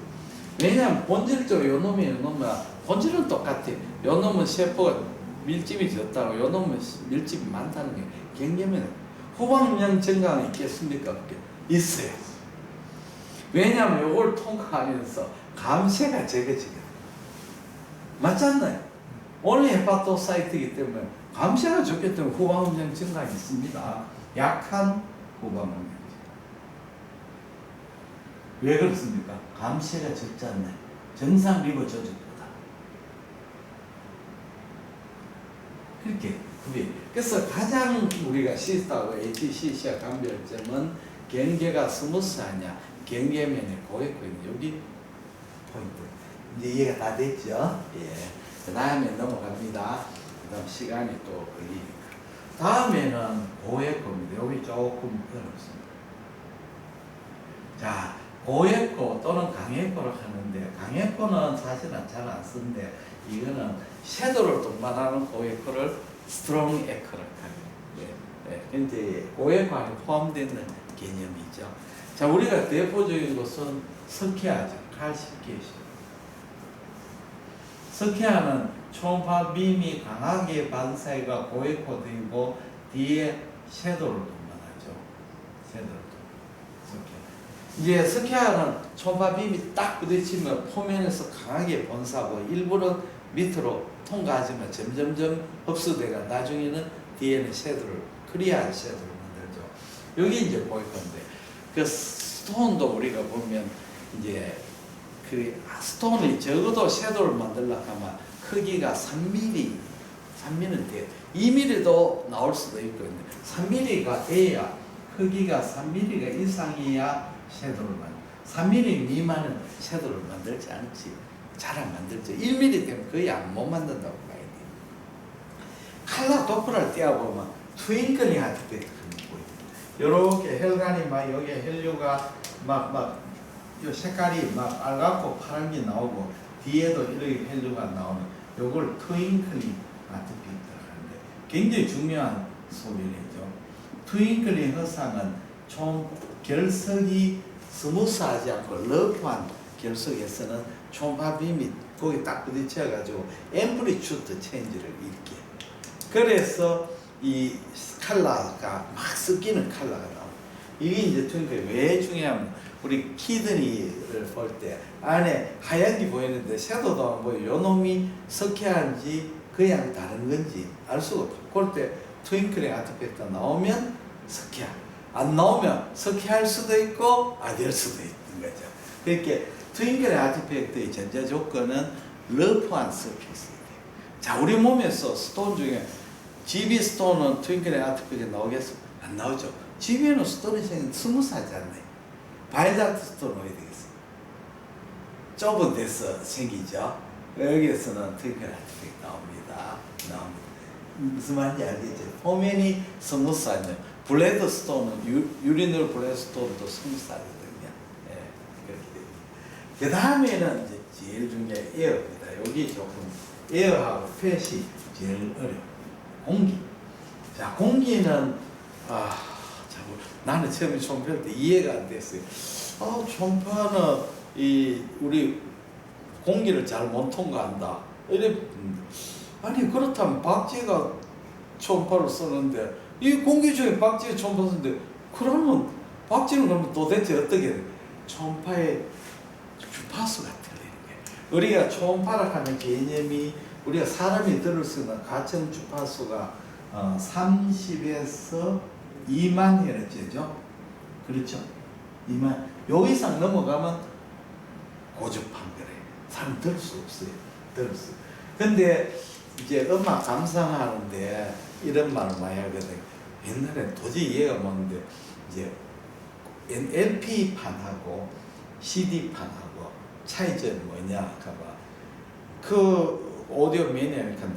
왜냐하면 본질적으로 요 놈이 본질은 똑같아요. 요 놈은 세포가 밀집이 적다고 요 놈은 밀집이 많다는 게 경계면 후방염 증가는 있겠습니까? 없게 있어요. 왜냐하면 요걸 통과하면서 감쇄가 적어지거든요. 맞지 않나요? 원래 헤파토사이트이기 때문에 감쇄가 적기 때문에 후방염 증가가 있습니다. 약한 후방염. 왜 그렇습니까? 감쇄가 적지 않나요? 정상 리버 조직보다. 그렇게 그래서 가장 우리가 시스타하고 HCC와 감별점은 경계가 스무스하냐, 경계면에 고했고 있는 여기 포인트. 이제 이해가 다 됐죠? 예. 그 다음에 넘어갑니다. 그 다음 시간이 또 걸리니까. 다음에는 고액고입니다. 여기 조금 어렵습니다. 자, 고액고 또는 강액고를 하는데, 강액고는 사실은 잘 안 쓰는데, 이거는 섀도우를 동반하는 고액고를 스트롱 에코를 하는. 이제 고액고 안에 포함되는 개념이죠. 자, 우리가 대표적인 것은 스키아죠. 칼시키에이션. 스키아는 초음파 빔이 강하게 반사해가 고액고되고 뒤에 섀도우를 동반하죠. 섀도우를 스키아. 이제 스키아는 초음파 빔이 딱 부딪히면 표면에서 강하게 번사하고 일부러 밑으로 통과하지만 점점점 흡수돼가 나중에는 뒤에는 섀도우를 클리어한 섀도우를 만들죠. 여기 이제 고액고인데 그 스톤도 우리가 보면 이제 그 스톤이 적어도 섀도우를 만들려고 하면 크기가 3mm는 돼. 2mm도 나올 수도 있고 3mm가 돼야 크기가 3mm가 이상이야 섀도우를 만들. 3mm 미만은 섀도우를 만들지 않지. 잘 안 만들죠. 1mm 되면 거의 못 만든다고 봐야 돼. 칼라 도프를 떼어보면 트윙클링 아티팩트 이렇게 혈관이 막 여기 혈류가 막 이 색깔이 막 빨갛고 파란 게 나오고 뒤에도 이렇게 혈류가 나오는 요걸 트윙클링 아티팩트라고 하는데 굉장히 중요한 소리죠. 트윙클링 현상은 총 결석이 스무스하지 않고 러프한 결석에서는 초음파 빔이 거기 딱 부딪혀 가지고 앰플리튜드 체인지를 일으켜. 그래서 이 컬러가 막 섞이는 컬러가 나옵니다. 이게 이제 트윙클이 왜 중요하면 우리 키드니를 볼 때 안에 하얀 게 보이는데 섀도우도 안 보여. 요 놈이 석회한지 그냥 다른 건지 알 수가 없고 그럴 때 트윙클링 아티팩트 나오면 석회, 안 나오면 석회할 수도 있고 안 될 수도 있는 거죠. 그렇게 트윙클링 아티팩트의 전제 조건은 러프한 서피스예요. 자, 우리 몸에서 스톤 중에 GB 스톤은 트윙클링 아티팩트 나오겠어? 안 나오죠. GB에는 스톤이 생긴 스무스하지 않나요? 바이닥트 스톤 어디 되겠어? 좁은 데서 생기죠. 여기에서는 트윙클링 아티팩트 나옵니다. 무슨 말인지 알겠죠? 표면이 스무스하죠. 블레드 스톤은 유리놀 블레드 스톤도 스무스하거든요. 예, 그렇게 됩니다. 그 다음에는 이제 제일 중요한 에어입니다. 여기 조금 에어하고 팻이 제일 어려워. 공기. 자, 공기는 나는 처음에 초음파할 때 이해가 안 됐어요. 초음파는 우리 공기를 잘 못 통과한다. 아니 그렇다면 박쥐가 초음파를 쓰는데 이 공기 중에 박쥐가 초음파 쓰는데 그러면 박쥐는 그러면 도대체 어떻게 돼? 초음파의 주파수가 틀리는 거예요. 우리가 초음파를 하는 개념이 우리가 사람이 들을 수 있는 가청 주파수가 30에서 2만 헤르츠죠. 그렇죠? 2만. 요 이상 넘어가면 고주파인 거래요. 사람 들을 수 없어요. 들을 수. 근데 이제 음악 감상하는데 이런 말을 많이 하거든요. 옛날에 도저히 이해가 못 했는데 이제 LP판하고 CD판하고 차이점이 뭐냐 하면 그 오디오 매니아니까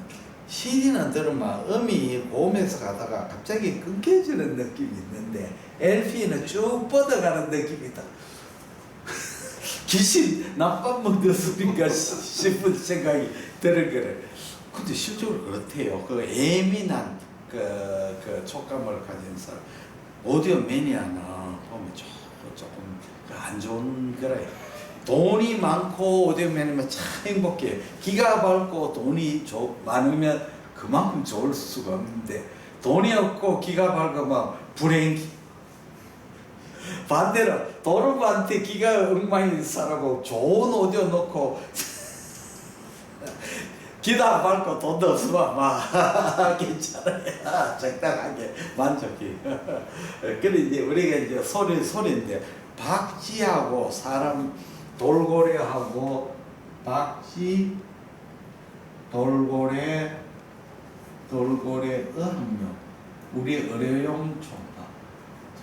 CD는 들으면 음이 고음에서 가다가 갑자기 끊겨지는 느낌이 있는데 LP는 쭉 뻗어가는 느낌이다. 귀신 나밥 먹었으니까 싶은 생각이 드는 거래. 근데 실제로 그렇대요. 그 예민한 그 촉감을 가진 사람 오디오 매니아는 보면 조금 안 좋은 거래요. 돈이 많고 오디오 매니아면 참 행복해. 기가 밝고 돈이 많으면 그만큼 좋을 수가 없는데 돈이 없고 기가 밝으면 불행기. 반대로 도르부한테 기가 엉망인 사람하고 좋은 오디오 놓고 기도 안 밝고 돈도 없으면 막 괜찮아요. 적당하게 만족해. 그래 이제 우리가 이제 소리인데 박쥐하고 사람 돌고래하고 박쥐 돌고래 음료 우리 의료용 초음파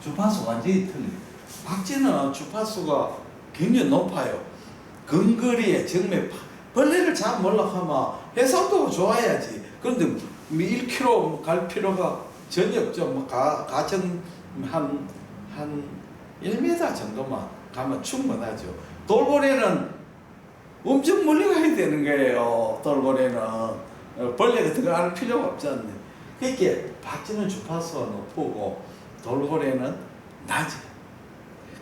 주파수 완전히 틀려요. 박쥐는 주파수가 굉장히 높아요. 근거리에 정말 벌레를 잡으려고 하면 해상도가 좋아야지. 그런데 1km 갈 필요가 전역 좀 가정 한 1m 정도만 가면 충분하죠. 돌고래는 엄청 멀리 가야 되는 거예요. 돌고래는 벌레가 들어갈 필요가 없지 않나요? 그렇게 박쥐는 주파수가 높고 돌고래는 낮아요.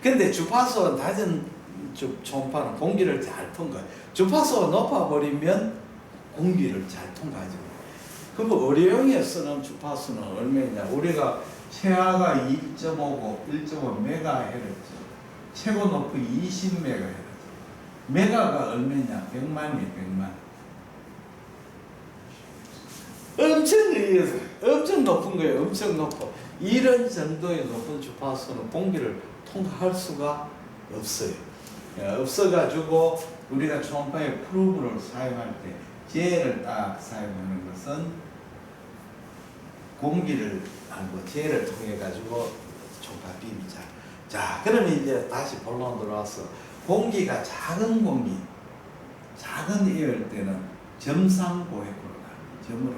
근데 주파수가 낮은 초음파는 공기를 잘 통과해요. 주파수가 높아버리면 공기를 잘 통과하죠. 그럼 의료용에 쓰는 주파수는 얼마냐? 우리가 최하가 2.5고 1.5MHz, 최고 높이 20MHz. 메가가 얼마냐? 100만이 100만. 엄청 높은 거예요. 엄청 높고. 이런 정도의 높은 주파수는 공기를 통과할 수가 없어요. 없어가지고 우리가 초음파의 프로브를 사용할 때 젤을 딱 사용하는 것은 공기를 하고 젤을 통해 가지고 초음파 빔이 자, 그러면 이제 다시 본론 들어와서 공기가 작은 공기, 작은 에어일 때는 점상고획으로 가요. 점으로.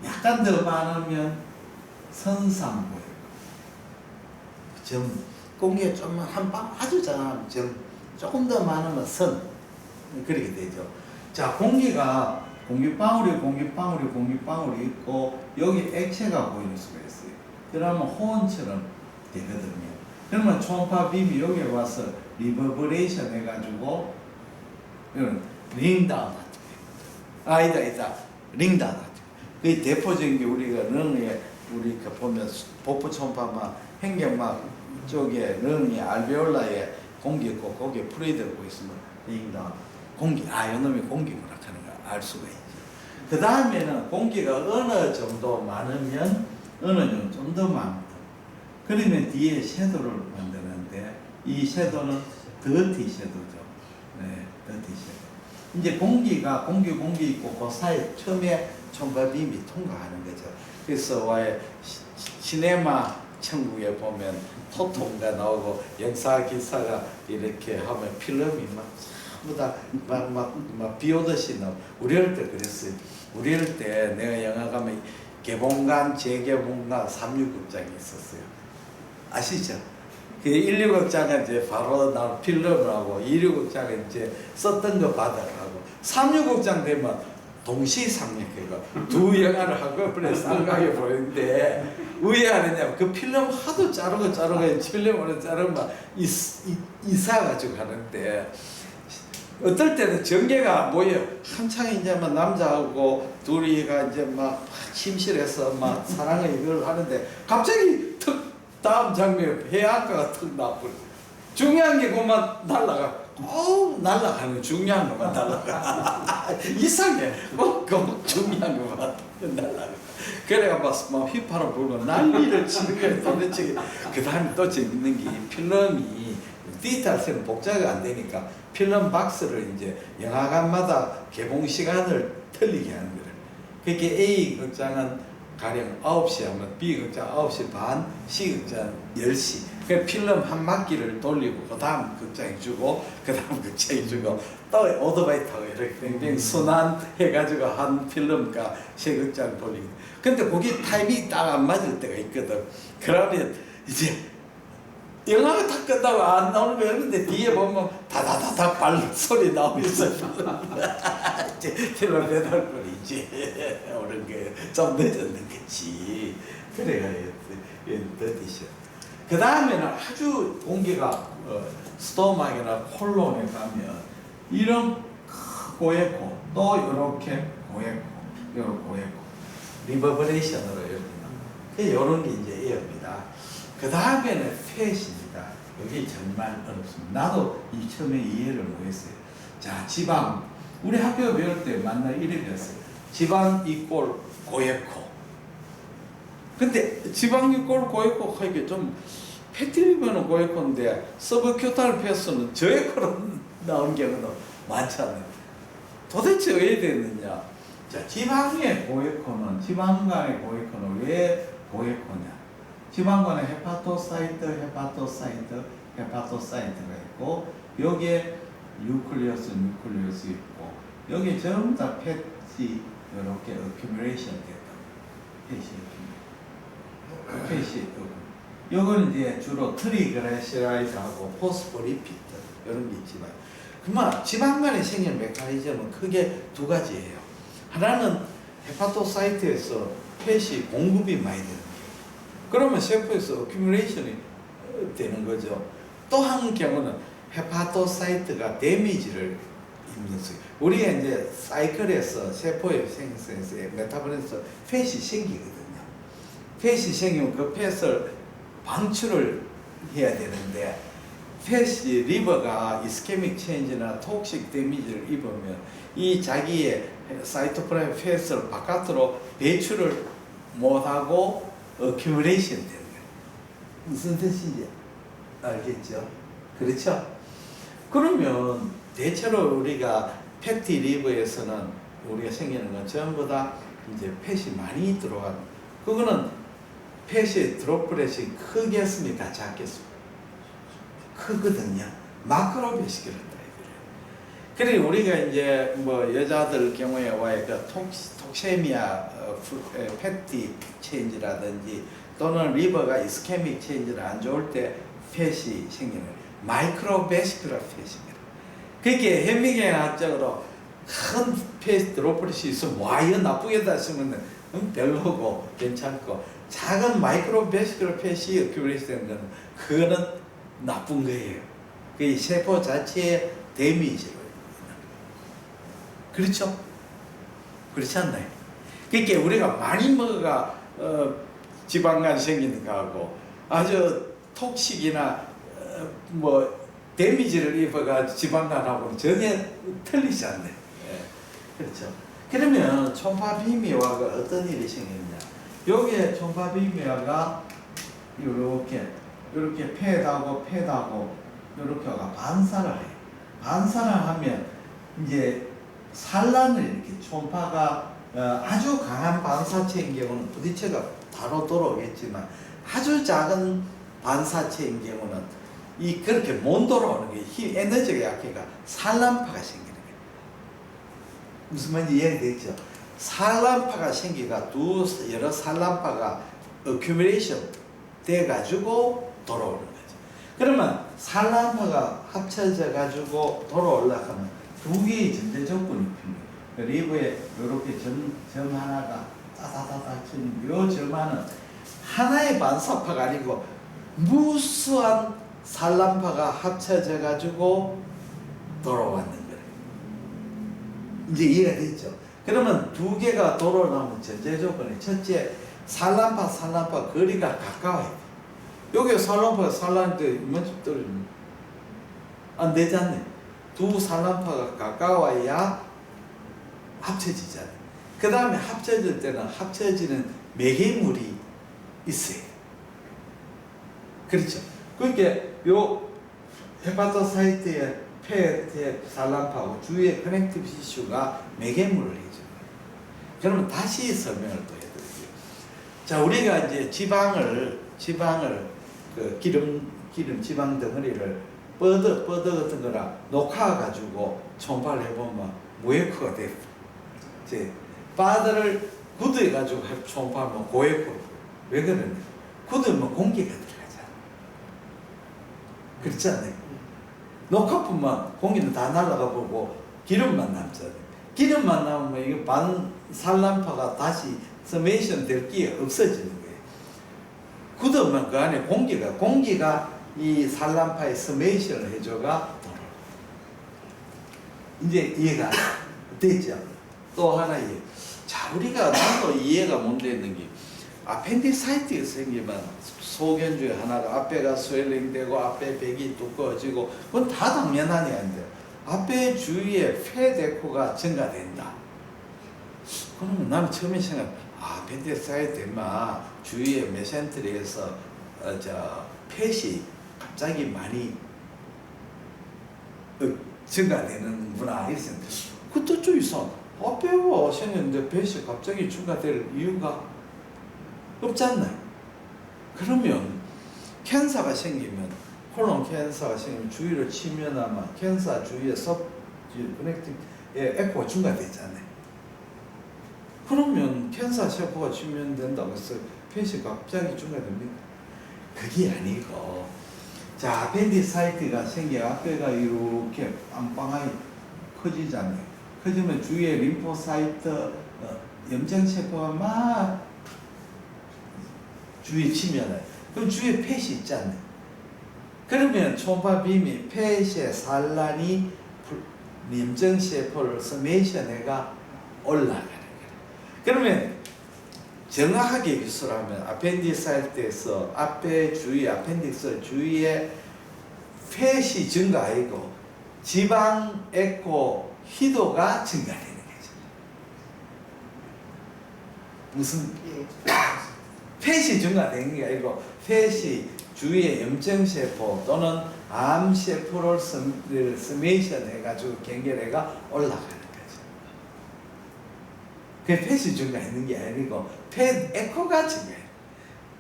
약간 더 많으면 선상고획. 점. 공기가 좀 한 방 아주 작은 점. 조금 더 많으면 선. 그렇게 되죠. 자, 공기가 공기방울이 있고 여기 액체가 보일 수가 있어요. 그러면 호흡처럼 되거든요. 그러면 초음파 빔이 여기 와서 리버브레이션 해가지고 링다운 하죠. 있다. 링다운 하죠. 그 대표적인 게 우리가 런에 우리가 보면 복부 초음파만 행경막 쪽에 런이 알베올라에 공기 있고 거기에 풀이 들고 있으면 링다운 공기 이놈이 공기구나 하는 걸 알 수가 있죠. 그 다음에는 공기가 어느 정도 많으면 어느 정도 좀 더 많고 그러면 뒤에 섀도우를 만드는데 이 섀도우는 더티 섀도우죠. 네, 더티 섀도우. 이제 공기가 공기 있고 그 사이 처음에 초음파 빔이 통과하는 거죠. 그래서 왜 시네마 천국에 보면 토토가 나오고 영사 기사가 이렇게 하면 필름이 막 전부 다 막 비오듯이 나오고 우리 할 때 그랬어요. 우리 할 때 내가 영화 가면 개봉관, 재개봉관 369장이 있었어요. 아시죠? 그 169장은 이제 바로 나 필름을 하고 269장은 이제 썼던 거 받아가고 369장 되면 동시상영회가 두 영화를 하고 그래 쌍각에 보이는데 왜 하느냐 그 필름 하도 자르고 필름으로 자르면 이사가지고 하는데 어떨 때는 전개가 모여 한창 이제 막 남자하고 둘이가 이제 막 침실에서 막 사랑을 이걸 하는데 갑자기 턱 다음 장면 해안가가 턱 나버려. 중요한 게 그만 날라가. 날라가는 중요한 것만 날라가. 이상해. 그 중요한 것만 날라가. 그래가 막 휘파람 불고 난리를 치는 거야 도대체. 그 다음에 또 재밌는 게 필름이 디지털처럼 복제가 안 되니까 필름 박스를 이제 영화관마다 개봉 시간을 틀리게 하는 거예요. 그렇게 A 극장은 가령 9시 하면 B 극장 9시 반, C 극장 10시. 그 필름 한 바퀴를 돌리고 그 다음 극장에 주고 그 다음 극장에 주고 또 오토바이 타고 이렇게 뱅뱅 순환해가지고 한 필름과 세 극장 돌리고. 근데 거기 타이밍이 딱 안 맞을 때가 있거든. 그러면 이제 영화가 다 끝나고 안 나오는 거였는데 뒤에 보면 다다다다 발 소리 나오면서 필름 배달거리지 오는 게 좀 늦었는 거지. 그래가 더디셔. 그 다음에는 아주 공기가 스토막이나 콜론에 가면 이런 고에코 또 이렇게 고에코 리버브레이션으로 엽니다. 이런 게 이제 에어입니다. 그 다음에는 팻입니다. 여기 정말 어렵습니다. 나도 이 처음에 이해를 못했어요. 자, 지방 우리 학교 배울 때 만날 이름이 배웠어요. 지방 이꼴 고에코. 근데 지방 이꼴 고에코 하기에 좀 패트리브는 고에코인데 서브큐탈 패스는 저에코로 나온 경우도 많잖아요. 도대체 왜 됐느냐? 자, 지방의 고에코는 지방간의 고에코는 왜 고에코냐? 지방간에 헤파토사이트가 있고 여기에 뉴클리어스 있고 여기 전부 다 펫이 이렇게 어큐뮬레이션 됐다. 펫이 펫이 요거는 이제 주로 트리그라이시라이드하고 포스포리피드 이런 게 있지만 그만 지방간에 생기는 메커니즘은 크게 두 가지예요. 하나는 헤파토사이트에서 펫이 공급이 많이 되는 거예요. 그러면 세포에서 어큐뮬레이션이 되는 거죠. 또 한 경우는 헤파토사이트가 데미지를 입는 거예요. 우리가 이제 사이클에서 세포의 생성에서 메타볼에서 펫이 생기거든요. 펫이 생기면 그 펫을 방출을 해야 되는데 펫이 리버가 이스케믹 체인지나 톡식 데미지를 입으면 이 자기의 사이토플라즘 펫을 바깥으로 배출을 못하고 어큐뮬레이션 되는 거예요. 무슨 뜻인지 알겠죠? 그렇죠? 그러면 대체로 우리가 패티 리버에서는 우리가 생기는 건 전부 다 이제 펫이 많이 들어간 그거는 펫이 드롭플렛이 크겠습니까? 작겠습니까? 크거든요. 마크로베시킬을 그래 우리가 이제 뭐 여자들 경우에 와의 그 톡세미아 패티 체인지라든지 또는 리버가 이스케믹 체인지가 안 좋을 때 펫이 생기는 마이크로베시큘러 펫입니다. 그렇게 현미경학적으로 큰 펫 드롭플렛이 있으면 와 이거 나쁘겠다 싶으면 별로고 괜찮고 작은 마이크로베시큘러 펫이 어큐뮬레이션 되는 거는 그거는 나쁜 거예요. 그 세포 자체의 데미지로 그렇죠? 그렇지 않나요? 그러니까 우리가 많이 먹어가 지방간 생기는 거하고 아주 톡식이나 뭐 데미지를 입어가 지방간하고는 전혀 틀리지 않네. 예. 그렇죠. 그러면 촌파비미화가 어떤 일이 생겼냐? 여기에 촌파비미화가 이렇게 폐하고 이렇게가 반사를 해요. 반사를 하면 이제 산란을 이렇게 촌파가 아주 강한 반사체인 경우는 부딪혀가 바로 돌아오겠지만 아주 작은 반사체인 경우는 이 그렇게 못 돌아오는 게 힘 에너지가 약해가 산란파가 생기는 거예요. 무슨 말인지 이해되죠? 산란파가 생기가 여러 산란파가 어큐뮬레이션 돼 가지고 돌아오는 거죠. 그러면 산란파가 합쳐져 가지고 돌아오려면 두 개의 전제 조건이 필요해요. 리버에 이렇게 점 하나가 따다다닥 치는 요 점 하나는 하나의 반사파가 아니고 무수한 산란파가 합쳐져 가지고 돌아왔는 거예요. 이제 이해가 됐죠? 그러면 두 개가 돌아오려면 전제 조건이 첫째 산란파 거리가 가까워요. 여기 산란파가 산란인데 이만큼 떨어지면 안 되잖아요. 두 산란파가 가까워야 합쳐지잖아요. 그 다음에 합쳐질 때는 합쳐지는 매개물이 있어요. 그렇죠. 그러니까 요 헤파토사이트의 폐의 산란파하고 주위의 커넥티브 티슈가 매개물을 해줘요. 그러면 다시 설명을 또 해드릴게요. 자, 우리가 이제 지방을 그 기름 지방 덩어리를 뻐드 같은 거나 녹아가지고 총발을 해보면 무에코가 돼요. 이제 바드를 굳어가지고 총발하면 고에코. 왜 그러냐? 굳으면 공기가 들어가잖아. 그렇지 않아요? 녹화뿐만 공기는 다 날아가 보고 기름만 남잖아요. 기름만 남으면 이거 반산란파가 다시 서메이션 될 기회 없어지는 거예요. 굳으면 그 안에 공기가 이 산란파의 서메이션을 해줘가 돌아요. 이제 이해가 됐죠? 또 하나 이해. 자, 우리가 나도 이해가 못 되는 게 아펜디사이트가 생기면 소견 중에 하나가 앞에가 스웰링되고 앞에 백이 두꺼워지고 그건 다 당연한 얘기인데 앞에 주위에 폐데코가 증가된다. 그러면 나는 처음에 생각 아펜디사이트만 주위에 메센트리에서 폐시 갑자기 많이 증가되는구나 이랬어요. 그것도 좀 이상. 폐가 생겼는데 폐시 갑자기 증가될 이유가 없지 않나요? 그러면 캔서가 생기면 콜론 캔서가 생기면 주위를 치면 아마 캔서 주위에 커넥팅에 에코가 증가되잖아요. 그러면 캔서 세포가 치면 된다고 해서 펫이 갑자기 중간됩니다. 그게 아니고 자 아펜디사이트가 생겨 앞에가 이렇게 빵빵하게 커지잖아요. 커지면 주위에 림포사이트 염증세포가 막 주위에 치면은 그럼 주위에 펫이 있잖아요. 그러면 초음파빔이 펫의 산란이 염증세포를 스매셔내가 올라가는 거예요. 그러면 정확하게 기술하면 아펜디사이트에서 앞에 주위 아펜딕스 주위에 펫이 증가하고 지방 에코 희도가 증가되는 거죠. 무슨 펫이 증가되는 게 아니고 펫이 주위에 염증세포 또는 암세포를 스메이션 해가지고 경계래가 올라가는 거죠. 그게 펫이 증가하는 게 아니고 펫 에코가 증가해요.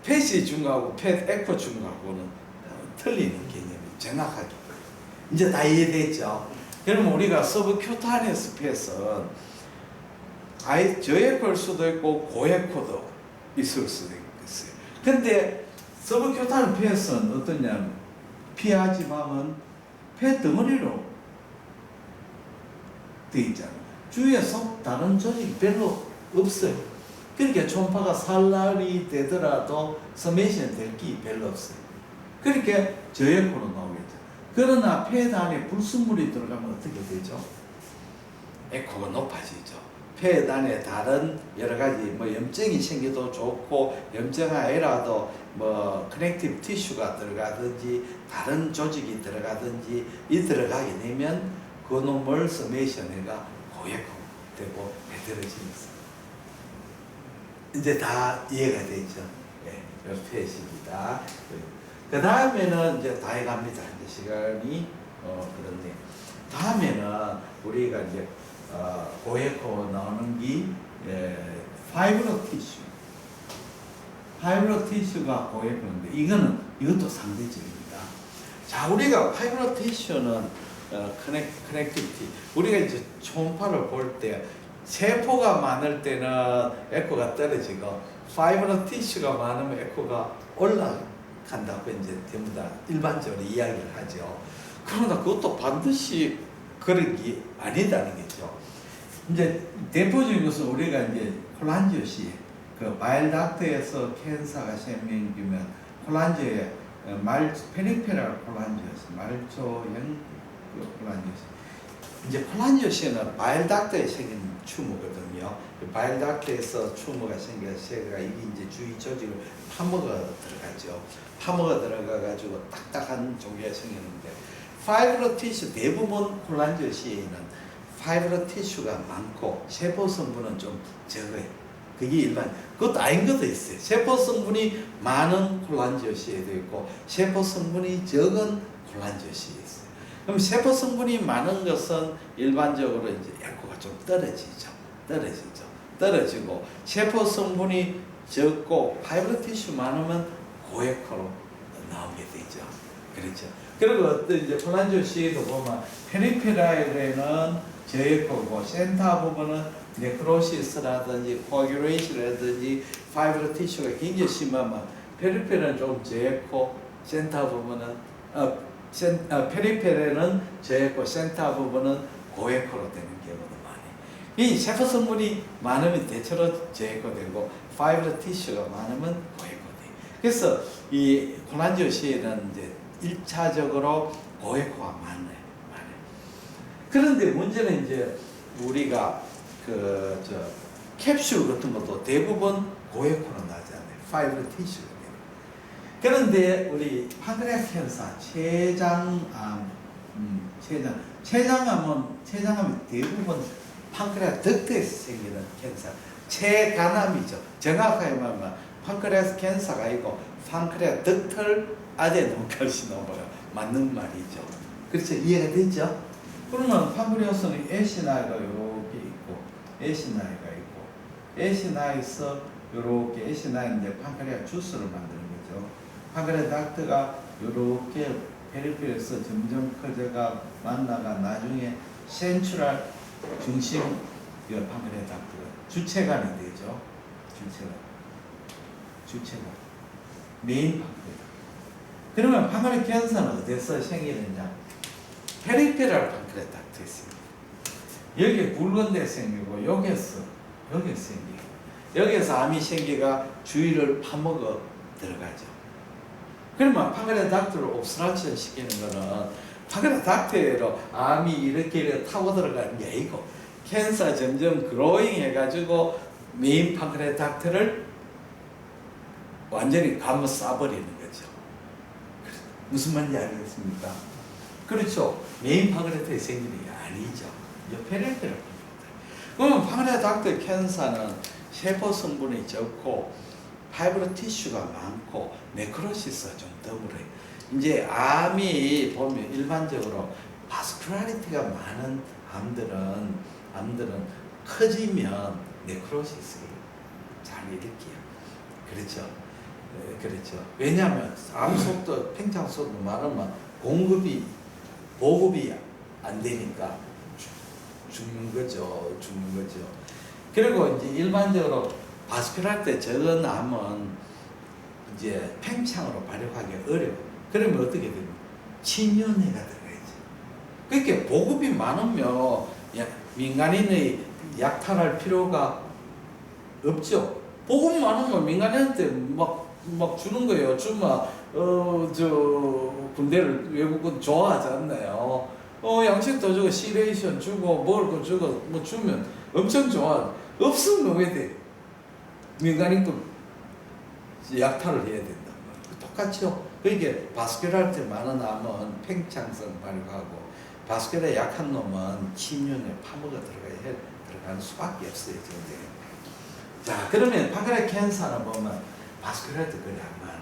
펫이 증가하고 펫 에코 증가하고는 틀리는 개념이 정확하게. 이제 다 이해됐죠? 그러면 우리가 서브큐타니어스 펫은 저에코일 수도 있고 고에코도 있을 수도 있어요. 근데 서브큐타니어스 펫은 어떠냐면 피하지만은 펫 덩어리로 되어 있잖아요. 주위에 다른 조직이 별로 없어요. 그러니까 초음파가 산란이 되더라도 스매싱 될 게 별로 없어요. 그러니까 저에코로 나오겠죠. 그러나 펫 안에 불순물이 들어가면 어떻게 되죠? 에코가 높아지죠. 폐 안에 다른 여러 가지 뭐 염증이 생겨도 좋고 염증 아니라도 뭐 커넥티브 티슈가 들어가든지 다른 조직이 들어가든지 이 들어가게 되면 그 놈을 스매셔내가 고액 되고 배들어지면서 이제 다 이해가 되죠. 예, 폐식이다. 그 다음에는 이제 다 해갑니다. 이제 시간이 그런데 다음에는 우리가 이제 고에코 나오는 게 파이브로 티슈. 파이브로 티슈가 고에코인데 이것도 상대적입니다. 자, 우리가 파이브로 티슈는 커넥티비티. 우리가 이제 초음파를 볼 때 세포가 많을 때는 에코가 떨어지고 파이브로 티슈가 많으면 에코가 올라간다고 이제 전부 다 일반적으로 이야기를 하죠. 그러나 그것도 반드시 그런 게 아니다는 거죠. 이제 대표적인 것은 우리가 이제 콜란지오시 그 바일닥트에서 캔서가 생기면 콜란지오에 페리페랄 콜란지오시 말초형 콜란지오시 이제 콜란지오시는 바일닥트에 생긴 튜머거든요. 바일닥트에서 튜머가 생겨서 이게 이제 주위 조직을 파머가 들어가죠. 파머가 들어가 가지고 딱딱한 종류가 생기는데 파이브로 티슈 대부분 콜란지오시에는 파이브로 티슈가 많고 세포 성분은 좀 적어요. 그게 일반. 그것도 아닌 것도 있어요. 세포 성분이 많은 콜란지오시에도 있고 세포 성분이 적은 콜란지오시에 있어요. 그럼 세포 성분이 많은 것은 일반적으로 이제 에코가 좀 떨어지고 세포 성분이 적고 파이브로 티슈 많으면 고에코로 나오게 되죠. 그렇죠. 그리고 이제 콜란지오시에도 보면 페리페랄에는 저에코고 센터 부분은 네크로시스라든지 코아귤레이션이라든지 파이브로 티슈가 굉장히 심하면 페리페랄은 좀 저에코, 센터 부분은 페리페랄은 저에코, 센터 부분은 고에코로 되는 경우도 많아요. 이 세포 성분이 많으면 대체로 저에코 되고 파이브로 티슈가 많으면 고에코 돼요. 그래서 이 콜란지오시에는 이제 1차적으로 고에코가 많아요. 그런데 문제는 이제 우리가 캡슐 같은 것도 대부분 고에코로 나잖아요. 파이브로 티슈가 돼요. 그런데 우리 판크레아스 캔서, 췌장암은 대부분 판크레아스 덕트에서 생기는 캔서, 췌간암이죠. 정확하게 말하면 판크레아스 캔서가 아니고 판크레아스 덕트 아데노 칼시노마가 맞는 말이죠. 그렇죠? 이해가 되죠? 그러면 판크레아스는 에시나이가 이렇게 있고 에시나에서 이렇게 에시나인데 판크레아 주스를 만드는 거죠. 판크레아 닥트가 이렇게 페리페리에서 점점 커져가 만나가 나중에 센트럴 중심 판크레아 닥트가 주체관이 되죠. 주체관. 주체가 메인 판크레. 그러면 판크레 캔서는 어디서 생기느냐? 페리페럴 판크레 닥터 있습니다. 여기 굵은 데 생기고 여기서 생기고 여기서 암이 생기가 주위를 파먹어 들어가죠. 그러면 판크레 닥터를 옵스트럭션 시키는 거는 판크레 닥터로 암이 이렇게 타고 들어가는 게 아니고 캔서 점점 그로잉 해가지고 메인 판크레 닥터를 완전히 감아 싸버리는 거죠. 무슨 말인지 알겠습니까? 그렇죠. 메인 판크레아트에 생기는 게 아니죠. 페리페럴 판크레아트. 그러면 판크레아 닥터 캔서는 세포 성분이 적고 파이브로 티슈가 많고 네크로시스가 좀 드물어요. 이제 암이 보면 일반적으로 바스큘라리티가 많은 암들은 커지면 네크로시스를 잘 일으켜요. 그렇죠. 그렇죠. 왜냐하면 암 속도, 팽창 속도 많으면 보급이 안 되니까 죽는 거죠. 그리고 이제 일반적으로 바스큘라리티 적은 암은 이제 팽창으로 발육하기 어려워. 그러면 어떻게 됩니까? 침륜해가 들어가야지. 그러니까 보급이 많으면 민간인의 약탈할 필요가 없죠. 보급 많으면 민간인한테 막 주는 거예요. 주면 군대를 외국은 좋아하지 않나요? 양식도 주고 시레이션 주고 먹을 거 주고 뭐 주면 엄청 좋아. 없으면 왜 돼? 민간인도 약탈을 해야 된다. 똑같죠. 그러니까 바스큘라리티 많은 암은 팽창성 발육하고 바스큘라 약한 놈은 침륜에 파묻어 들어가는 수밖에 없어요. 자, 그러면 판크레아 캔서는 보면 바스큘라리티 거리 안 많아요.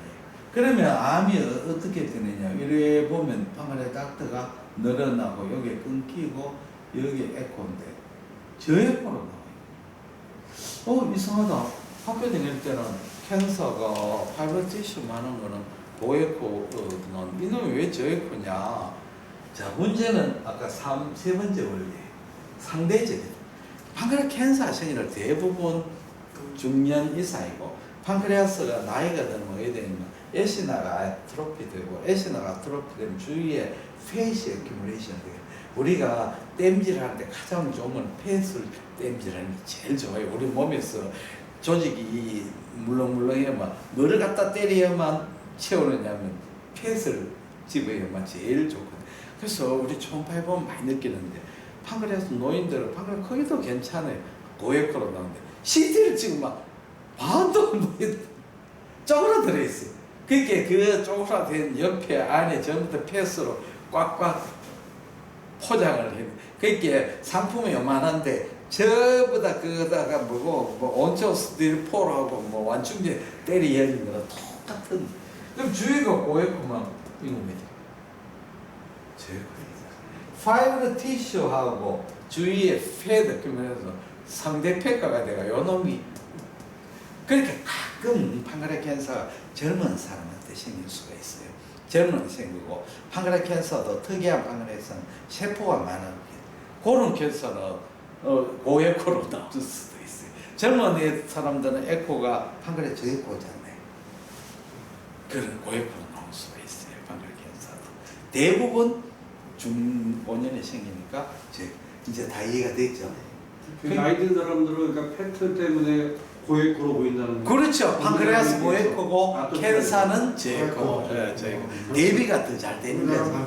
그러면 암이 어떻게 되느냐? 이래 보면 판크레아 닥터가 늘어나고 여기 끊기고 여기 에코인데 저에코로 나와요. 이상하다. 학교 다닐 때는 캔서가 파이브로 티슈 많은 거는 고에코는 이놈이 왜 저에코냐? 자, 문제는 아까 세 번째 원리 상대적이다. 판크레아 캔서 생일을 대부분 중년 이상이고 판크레아스가 나이가 들면 어떻게 되냐면 에시나가 아트로피 되고 에시나가 아트로피 되면 주위에 페이시 어큐뮬레이션 돼요. 우리가 땜질할 때 가장 좋은 건 폐술 땜질하는 게 제일 좋아요. 우리 몸에서 조직이 물렁물렁해야만 뭐를 갖다 때려야만 채우느냐면 폐를 집어야만 제일 좋거든요. 그래서 우리 초음파에 보면 많이 느끼는데 판크레아스 노인들은 판크레아스 크기도 괜찮아요. 고에코로 나오는데 CT를 찍으면 반도 쪼그라들어 있어요. 그러니까 그 쪼그라든 옆에 안에 전부 다 폐스로 꽉꽉 포장을 해요. 그러니까 상품이 요만한데 전부 다 그거다가 뭐 온천 스티로폼하고 뭐 완충제 때리 열린 거랑 똑같은. 그럼 주위가 고에코만 이겁니다. 파이브로 티슈하고 주위에 패드 그러면서 상대 평가가 돼가 요 놈이 그렇게 가끔 판크레아 캔서가 젊은 사람한테 생길 수가 있어요. 젊은 생기고 판크레아 캔서도 특이한 판크레아에서는 세포가 많은 그런 캔서는 고에코로 나올 수도 있어요. 젊은 사람들은 에코가 판크레아 저에코잖아요. 그런 고에코로 나올 수가 있어요. 판크레아 캔서도 대부분 중5년에 생기니까 이제 다 이해가 됐죠. 나이 든 사람들은 그러니까 팩트 때문에 고에코로 보인다는. 그렇죠. 판크레아스 고에코고 캔서는 저에코. 대비가 더 잘 되는 거죠.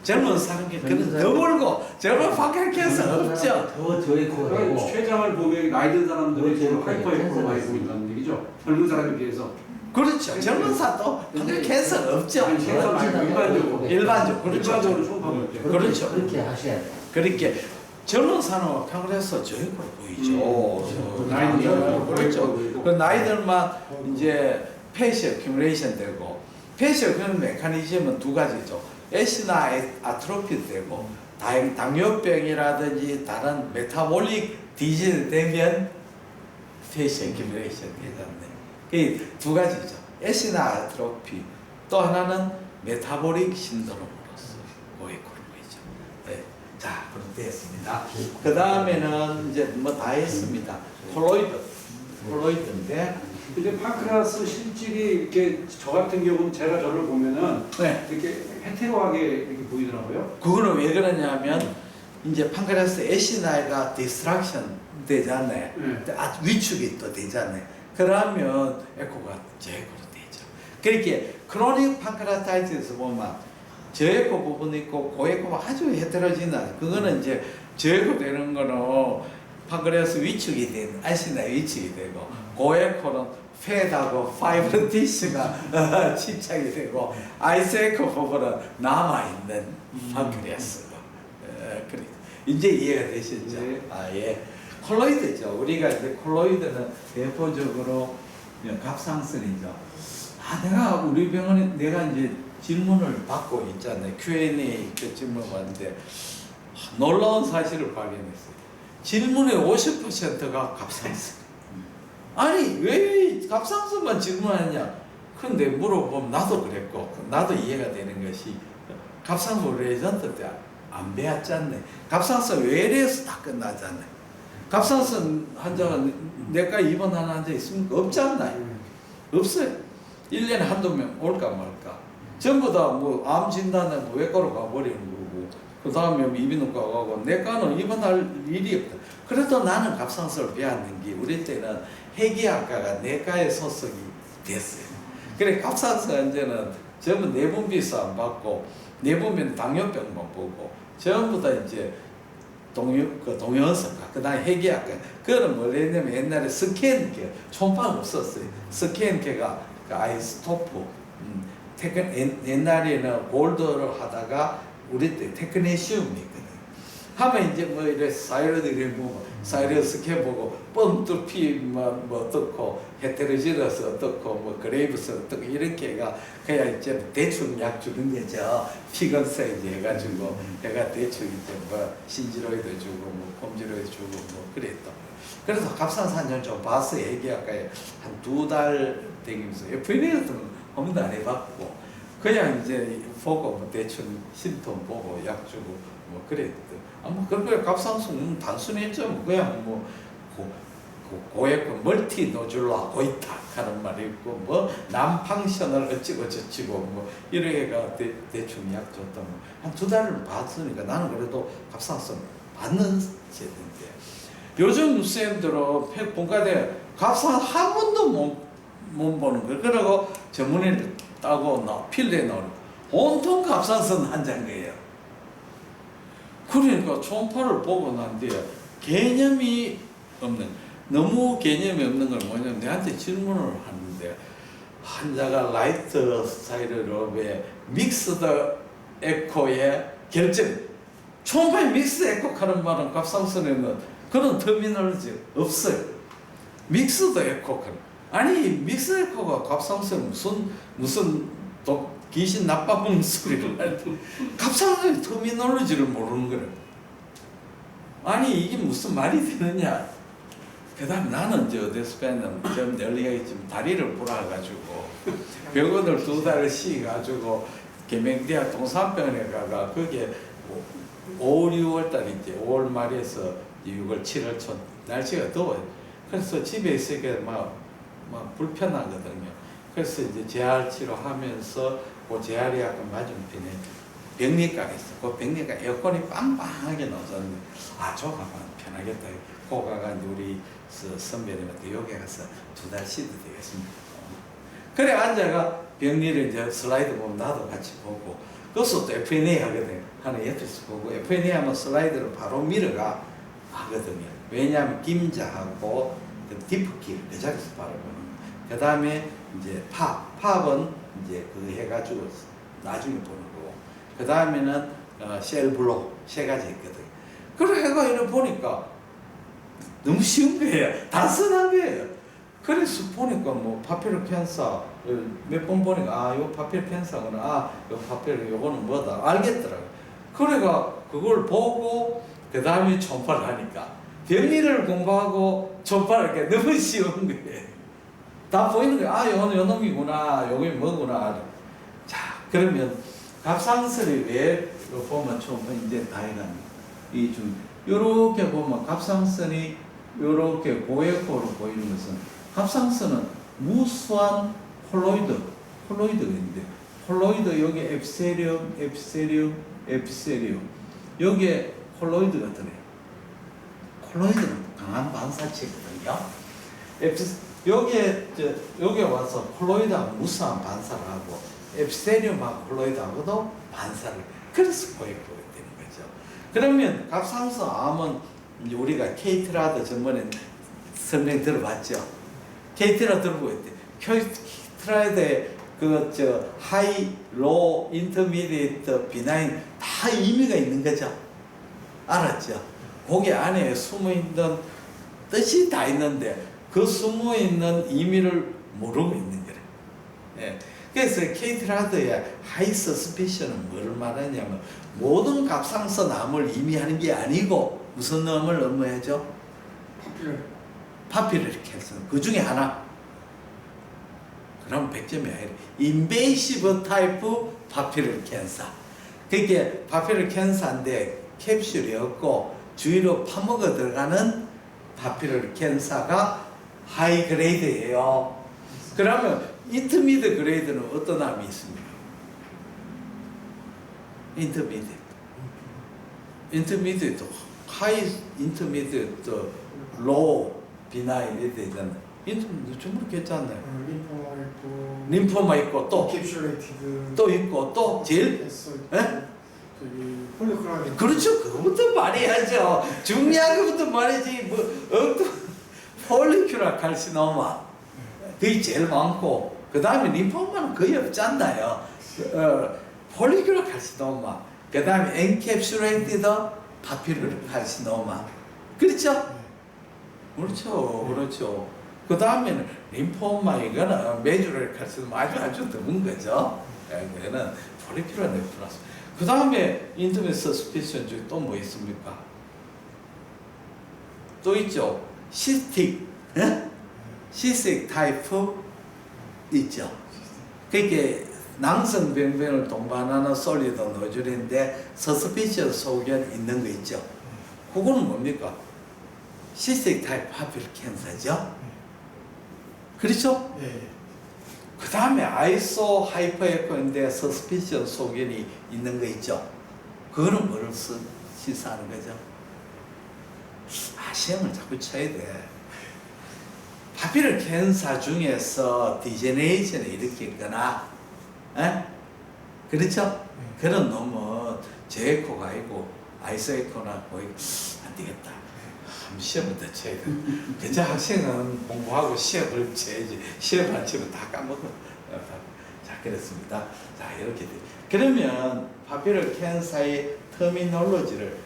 젊은 사람이 그는 더 멀고 젊은 판크레아 캔서 없죠. 더 저에코가 되고 최장을 보면 나이 든 사람들이 지금 하이퍼에코로 많이 보인다는 얘기죠. 젊은 사람에 비해서. 그렇죠. 젊은 사람도 판크레아 캔서 없죠. 아니, 캔서 말고 일반적으로 그렇죠. 일반적으로 초음파로 있죠. 그렇죠. 그렇게 하셔야 돼요. 그렇게 젊은 사람은 판크레아스 저에코로 보이죠. 나이들만 그렇죠. 그 나이들만 이제 폐시 어큐뮬레이션 되고 폐시 어큐뮬레이션 메커니즘은 두 가지죠. 에시나 아트로피 되고 당뇨병이라든지 다른 메타볼릭 디지즈 되면 폐시 어큐뮬레이션 되잖아요. 그 두 가지죠. 에시나 아트로피 또 하나는 메타볼릭 신드롬으로서 고에코로 보이죠. 네. 자, 그럼 됐습니다. 그 다음에는 이제 뭐 다 했습니다. 콜로이드인데 근데 판크레아스 실질이 이렇게 저 같은 경우는 제가 저를 보면은 네. 이렇게 헤테로하게 이렇게 보이더라고요. 그거는 왜 그러냐면 이제 판크레아스 애시나이가 디스트랙션 되잖아요. 네. 아주 위축이 또 되잖아요. 그러면 에코가 저에코로 되죠. 그렇게 크로닉 판크레아타이티스 보면 저에코 부분이 있고 고에코가 아주 헤테로지나 그거는 이제 저에코 되는 거는 판크레아스 위축이 되는 애시나이 위축이 되고 고에코는 팻하고 파이브로티스가 침착이 되고 아이스에코 부분은 남아있는 판크레아스고 그래. 이제 이해가 되셨죠? 네. 아 예. 콜로이드죠. 우리가 이제 콜로이드는 대표적으로 갑상선이죠. 아 내가 우리 병원에 내가 이제 질문을 받고 있잖아요. Q&A 그 질문을 받는데 놀라운 사실을 발견했어요. 질문의 50%가 갑상선. 아니 왜 갑상선만 질문하냐? 그런데 물어보면 나도 그랬고 나도 이해가 되는 것이 갑상선 레전드 때 안 배웠잖아요. 갑상선 외래에서 다 끝나잖아요. 갑상선 환자가 내과 입원 하는 환자 있습니까? 없잖아요. 없어요. 1년에 한두 명 올까 말까. 전부 다 뭐 암 진단에 뭐 외과로 가버리는 거고 그 다음에 이비인후과 가고 내과는 입원할 일이 없다. 그래도 나는 갑상선을 배웠는 게 우리 때는 해기학과가 내과에 소속이 됐어요. 그래 갑상선 환자는 전부 내분비서 안 받고 내분비는 당뇨병만 보고 전부 다 이제 동영상과 그다음에 해기학과 그거는 뭐랬냐면 옛날에 스캔케 총판 없었어요. 스캔케가 그 아이스토프 옛날에는 골드를 하다가 우리 때 테크네시움이 있거든. 하면 이제 뭐 이래 사이로들이 뭐 사이로 스캔 보고 뻥뚫피 뭐 어떻고 헤테로지너스 어떻고 뭐 그레이브스 어떻고 이렇게가 그냥 이제 대충 약 주는 게죠. 피건 사이즈 해가지고 내가 대충 이제 뭐 신지로이드 주고 뭐 폼지로이드 주고 뭐 그랬다. 그래서 갑상선을 좀 봐서 얘기할까요? 한 2달 되면서 FNA 같은 건 아무도 안 해봤고 그냥 이제 보고 뭐 대충 심통 보고 약 주고 뭐 그랬대. 아뭐 그렇게 갑상선 단순했죠. 뭐 그냥 뭐 고액 멀티 노줄라 고이탁 하는 말이 있고 뭐 남팡셔널 어찌고 저찌고 뭐 이래가 대충 약 줬다 뭐한 2달을 봤으니까 나는 그래도 갑상선 받는 세대인데 요즘 쌤들은 본과대 갑상선 한 번도 못 보는 거예요. 그러고 전문의를 따고 필드에 나오는 온통 갑상선 환자인 거예요. 그러니까 초음파를 보고 난 뒤에 개념이 없는 너무 개념이 없는 걸 뭐냐면 내한테 질문을 하는데 환자가 라이트 사이드로브의 믹스드 에코의 결정 초음파의 믹스드 에코 하는 말은 갑상선에는 그런 터미널지 없어요. 믹스드 에코 아니 믹스드 에코가 갑상선 무슨 귀신 나빠먹는 소리를 하는데 갑상선의 터미놀로지를 모르는 거래. 아니 이게 무슨 말이 되느냐. 그 다음에 나는 이제 어디서까지는 좀 널리가 지금 다리를 불어가지고 병원을 2달을 쉬가지고 계명대학 동산병원에 가가 그게 5월 6월달 이제 5월 말에서 6월 7월 초 날씨가 더워요. 그래서 집에 있으니까 막 불편하거든요. 그래서 이제 재활 치료하면서 그 재활이 약간 맞은편에 병리과가 있어. 그 병리과 에어컨이 빵빵하게 나왔었는데 저 가면 편하겠다. 그 가가 우리 선배님한테 여기 가서 2달 쉬도 되겠습니다. 그래 앉아가 병리를 이제 슬라이드 보면 나도 같이 보고 그것도 또 FNA 하거든. 하는 옆에서 보고 FNA 하면 슬라이드를 바로 밀어가 하거든요. 왜냐하면 김자하고 그 디프키를 그 자리에서 바로 보는. 그 다음에 이제 팝은 이제 그 해가지고 나중에 보는 거고. 그 다음에는 셀블로 3가지 있거든. 그래 해가 이래 보니까 너무 쉬운 거예요. 단순한 거예요. 그래서 보니까 뭐 파피로 캔사 몇 번 보니까 요 파피로 캔사구나. 요 파피로 요거는 뭐다 알겠더라고. 그래가 그걸 보고 그 다음에 초음파를 하니까 병리를 공부하고 초음파를 이렇게 너무 쉬운 거예요. 다 보이는 거야. 요거는 요 놈이구나. 요게 뭐구나. 자, 그러면 갑상선이 왜 보면 초음파 이제 다해갑니다. 이 좀 요렇게 보면 갑상선이 요렇게 고에코로 보이는 것은 갑상선은 무수한 콜로이드가 있는데 콜로이드 여기 엡세리움 여기에 콜로이드가 들어요. 콜로이드는 강한 반사체거든요. 여기에 와서 콜로이드하고 무수한 반사를 하고 엡세리움하고 콜로이드하고도 반사를 그래서 보이게 되는 거죠. 그러면 갑상선 암은 이제 우리가 케이트라드 전번에 설명 들어봤죠. 케이트라드 들어보겠대. 케이트라드에 하이, 로, 인터미디에이트, 비나인 다 의미가 있는 거죠. 알았죠? 거기 안에 숨어있는 뜻이 다 있는데 그 숨어있는 의미를 모르고 있는 거래. 예. 그래서 케이트라드의 하이 서스피션은 뭐를 말하냐면 모든 갑상선 암을 의미하는 게 아니고 무슨 암을 의미하죠? 파피러리 캔서. 그 중에 하나. 그럼 100점이 아니라 인베이시브 타입 파피러리 캔서. 그게 파피러리 캔서인데 캡슐이었고 주위로 파먹어 들어가는 파피러리 캔서가 하이 그레이드예요. 그러면 인터미디어트 그레이드는 어떤 암이 있습니까? 인터미디어트 하이 인터미디어트 로우 비나인 이렇게 되잖아. 인터미디어트 전부 괜찮아요. 림포마 있고 또 캡슐레이티드 또 있고 또 제일 저기 폴리크라겐. 그렇죠. 그거부터 말해야죠. 중요한 것부터 말해야지. 폴리큐라 칼시노마 그게 제일 많고 그 다음에 림포마는 거의 없지 않나요? 폴리큐라 칼시노마 그 다음에 엔캡슐레이티드 파피루라 칼시노마 그렇죠? 그렇죠. 그 다음에는 림포마 이거는 메주럴 칼시노마 아주 드문 거죠. 그거는 폴리큐라 네프라스. 그 다음에 인터넷 서스피션 중에 또 뭐 있습니까? 또 있죠. 시스틱 타입 있죠. 그게 낭성병변을 동반하는 솔리드 노즐인데 서스피션 소견 있는 거 있죠. 그거는 뭡니까? 시스틱 타입 파피러 캔서죠. 그렇죠? 예. 그 다음에 아이소 하이퍼 에코인데 서스피션 소견이 있는 거 있죠. 그거는 뭐를 시사하는 거죠? 시험을 자꾸 쳐야 돼. 파피러 캔서 중에서 디제네이션을 일으키거나, 그렇죠? 그런 놈은 제에코가 아니고 아이소 에코나 거의 안 되겠다. 시험을 더 쳐야 돼. 그저 학생은 공부하고 시험을 쳐야지. 시험 안 치면 다 까먹어. 자, 그렇습니다. 자, 이렇게 돼. 그러면 파피러 캔서의 터미놀로지를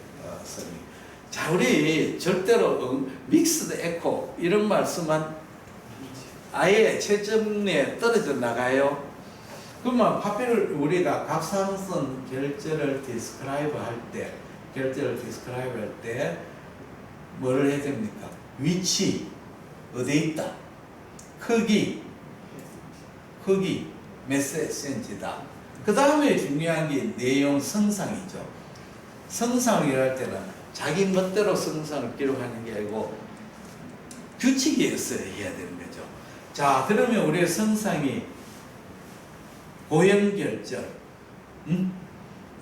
설명. 자, 우리 절대로 믹스드 에코 이런 말씀은 아예 채점에 떨어져 나가요. 그러면 파피러 우리가 갑상선 결절을 디스크라이브 할 때 뭐를 해야 됩니까? 위치 어디에 있다? 크기 몇 cm다. 그 다음에 중요한 게 내용 성상이죠. 성상을 할 때는 자기 멋대로 성상을 기록하는 게 아니고 규칙이 있어야 해야 되는 거죠. 자, 그러면 우리의 성상이 고형결절,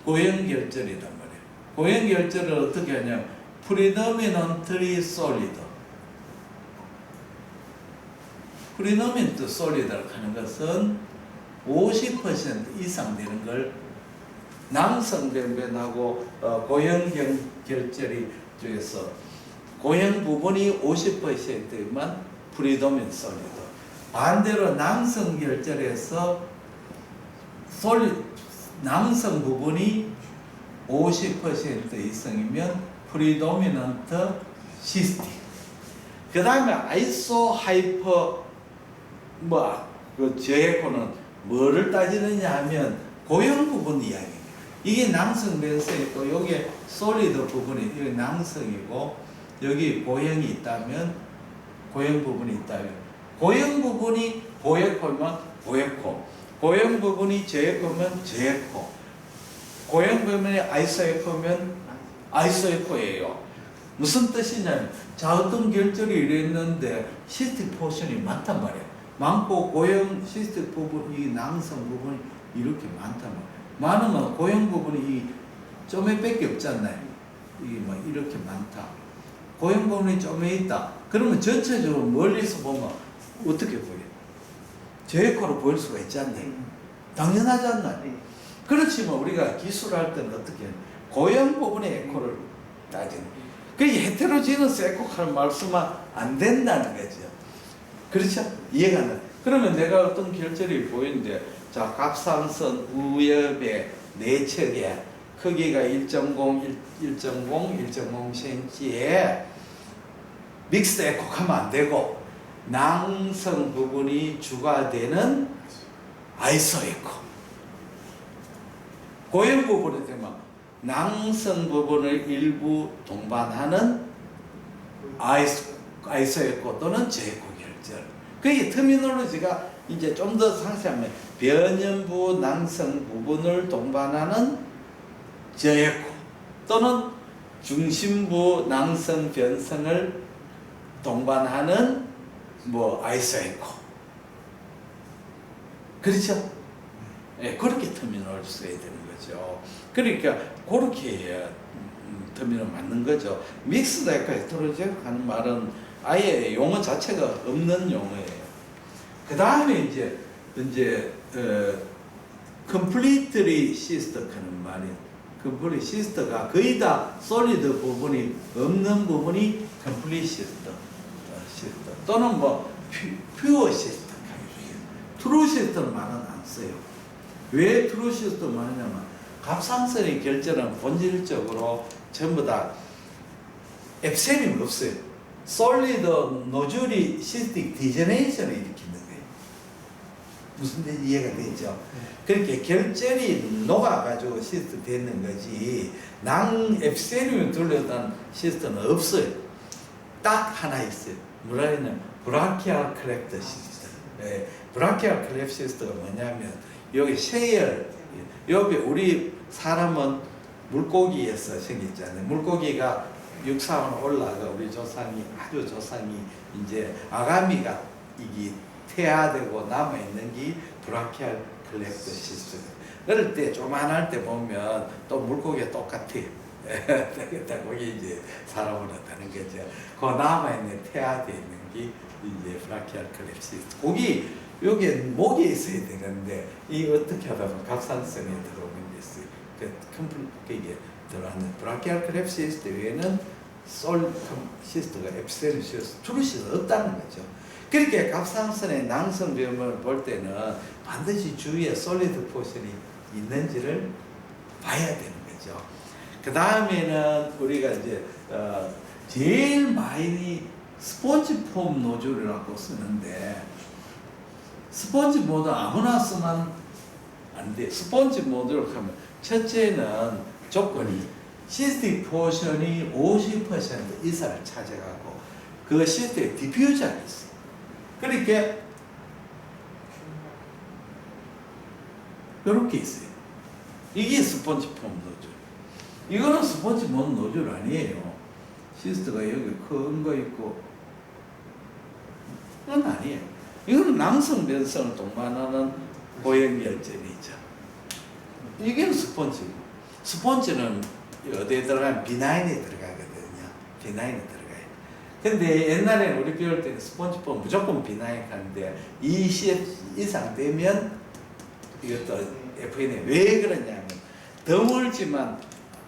고형결절이란 말이에요. 고형결절을 어떻게 하냐면 프리도미넌트리 솔리드. 프리도미넌트 솔리드라고 하는 것은 50% 이상 되는 걸 남성변변하고 고형결절이 중에서 고형 부분이 50%만 프리도미넌트 솔리드. 반대로 남성결절에서 남성 부분이 50% 이상이면 프리도미넌트 시스틱. 그 다음에 아이소 하이퍼 저에코는 뭐를 따지느냐 하면 고형 부분 이야기입니다. 이게 남성 변성이고 여기 솔리드 부분이 여기 남성이고 여기 고형이 있다면 고형 부분이 있다면 고형 부분이 고에코면 고에코, 고형 부분이 저에코면 저에코, 고형 부분이 아이소에코면 아이소에코예요. 무슨 뜻이냐면 자 어떤 결절이 이랬는데 시스틱 포션이 많단 말이에요. 많고 고형 시스템 부분 이 낭성 부분이 이렇게 많다면 많으면 고형 부분이 이 점에 밖에 없잖아요. 이게 뭐 이렇게 많다. 고형 부분이 점에 있다. 그러면 전체적으로 멀리서 보면 어떻게 보여요? 저 에코로 보일 수가 있지 않나요? 당연하지 않나요? 그렇지만 우리가 기술할 때는 어떻게 해요? 고형 부분의 에코를 따지는. 그 헤테로지너스 에코카를 말씀은 안 된다는 거죠. 그렇죠? 이해가 안 돼. 그러면 내가 어떤 결절이 보이는데, 자, 갑상선 우엽의 내측에 크기가 1.0cm에 믹스 에코하면 안 되고, 낭성 부분이 주가 되는 아이소 에코. 고형 부분이 되면 낭성 부분을 일부 동반하는 아이소 에코 또는 저에코 결절. 그게 터미놀로지가 이제 좀 더 상세하면 변연부 낭성 부분을 동반하는 저에코 또는 중심부 낭성 변성을 동반하는 뭐 아이소 에코. 그렇죠? 예, 그렇게 터미널을 써야 되는 거죠. 그러니까 그렇게 터미널 맞는 거죠. 믹스드 에코 헤테로지너 하는 말은 아예 용어 자체가 없는 용어예요. 그 다음에 이제 completely 시스터 하는 말이, complete 시스터가 거의 다 솔리드 부분이 없는 부분이 complete 시스터 또는 뭐 퓨어 시스터, 트루 시스터는 말은 안 써요. 왜 트루 시스터 말하냐면 갑상선의 결절은 본질적으로 전부 다 앱셀이 없어요. 솔리드 노즐이 시스틱 디제네이션을 일으키는 거예요. 무슨 뜻인지 이해가 되죠? 그렇게 결절이 녹아가지고 시스트 되는 거지, 앱셀이 둘러싼 시스트는 없어요. 딱 하나 있어요. 뭐라 했냐면 브라키알 클랩터 시스트. 네, 브라키알 클랩 시스트가 뭐냐면 여기 셰열, 여기 우리 사람은 물고기에서 생겼잖아요. 물고기가 육상으로 올라가 우리 조상이 이제 아가미가 이게 태아되고 남아 있는 게 브라키알 클랩터 시스트. 그럴 때 조만할 때 보면 또 물고기가 똑같아요. 거기 이제 사람으로 다는 거죠. 그 남아 있는 태아되어 있는 게 이제 브라키알 클랩 시스트. 거기 여기 목에 있어야 되는데 이 어떻게 하다 보면 갑상선에 들어오는 게 있어요. 그게 들어왔는 브라키알 클랩 시스트 외에는 솔 시스트가 앱셀 시스트, 트루 시스트 없다는 거죠. 그렇게 갑상선의 낭성비염을 볼 때는 반드시 주위에 솔리드 포션이 있는지를 봐야 되는 거죠. 그 다음에는 우리가 이제 제일 많이 스폰지 폼 노즐이라고 쓰는데, 스폰지 모드 아무나 쓰면 안 돼. 스폰지 모드를 하면 첫째는 조건이 시스틱 포션이 50% 이상을 차지하고 그 시스틱 디퓨저가 있어. 그러니까 이렇게 있어요. 이게 스폰지 폼 노즐. 이거는 스폰지 폼 노즐 아니에요. 시스트가 여기 큰 거 있고, 그건 아니에요. 이거는 낭성 변성을 동반하는 고형 결절이죠. 이게 스폰지고, 스폰지는 어디에 들어가면 비나인에 들어가거든요. 비나인에 들어가요. 근데 옛날에는 우리 배울 때는 스폰지 폼 무조건 비나인 하는데 20 이상 되면 이것도 FN에 왜 그러냐면 드물지만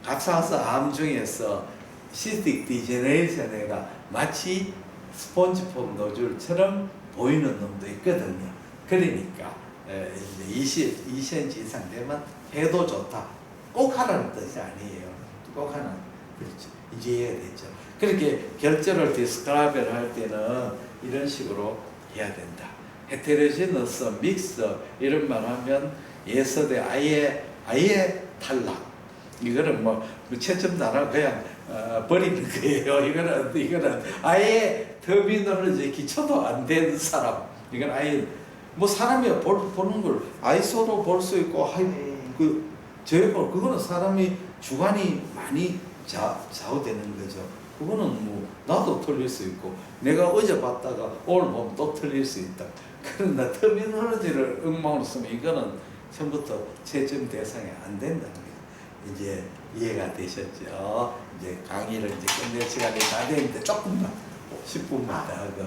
갑상선 암 중에서 시스틱 디제네레이션에가 마치 스폰지 폼 노즐처럼 보이는 놈도 있거든요. 그러니까 이제 20cm 이상 되면 해도 좋다. 꼭 하라는 뜻이 아니에요. 꼭 하는, 그렇죠. 이제 이해가 됐죠. 그렇게 결절을 디스크라벨 할 때는 이런 식으로 해야 된다. 헤테로지너스, 믹스 이런 말 하면 예서대 아예 탈락. 이거는 뭐 채점 나라 그냥 버리는 거예요. 이거는 아예 터미널로지 기초도 안 된 사람. 이건 아예 뭐 사람이 보는 걸 아이소로 볼 수 있고, 그거는 사람이 주관이 많이 좌우되는 거죠. 그거는 뭐 나도 틀릴 수 있고, 내가 어제 봤다가 오늘 보면 또 틀릴 수 있다. 그러나 터미놀로지를 엉망으로 쓰면 이거는 처음부터 채점 대상이 안 된다는 거예요. 이제 이해가 되셨죠? 이제 강의를 이제 끝낼 시간이 다 됐는데 조금만 10분만 더 하고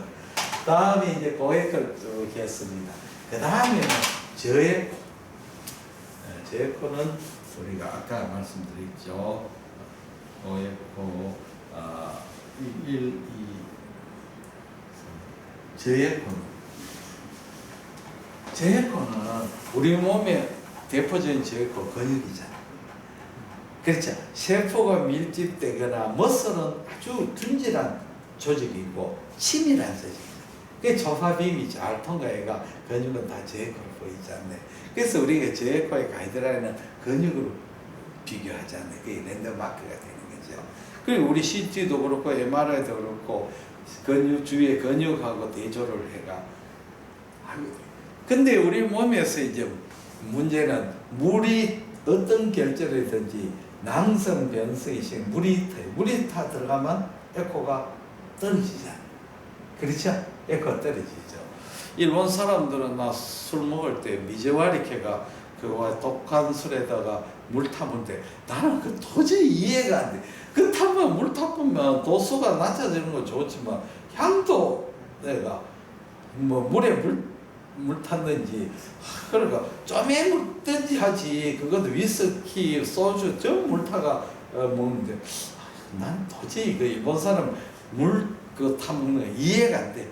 다음에 이제 고액을 쭉 했습니다. 그 다음에는 저액. 저액코는 우리가 아까 말씀드렸죠. 고액코 1, 2 저액코는 우리 몸의 대표적인 저액코 근육이잖아요. 그렇죠. 세포가 밀집되거나 머슬은 아주 둔질한 조직이고 치밀한 조직이죠. 그 조사빔이 잘 통과해가 근육은 다 저액코로 보이지 않나요? 그래서 우리가 저액코의 가이드라인은 근육으로 비교하지 않나요? 그게 랜드마크가 되는 거죠. 그리고 우리 CT도 그렇고 MRI도 그렇고 근육 주위에 근육하고 대조를 해가. 근데 우리 몸에서 이제 문제는 물이 어떤 결절이든지 낭성 변성이 생 물이 타 들어가면 에코가 떨어지잖아요. 그렇죠? 에코가 떨어지죠. 일본 사람들은 나 술 먹을 때 미저와리케가 그와 독한 술에다가 물 타면 돼. 나는 그 도저히 이해가 안 돼. 그 타면 물 타보면 도수가 낮아지는 건 좋지만 향도 내가 뭐 물에 물 탔는지 그러니까 좀에 묻든지 하지. 그것도 위스키, 소주 좀 물 타가 먹는데 난 도저히 그 일본 사람 물 그 타 먹는 거 이해가 안 돼.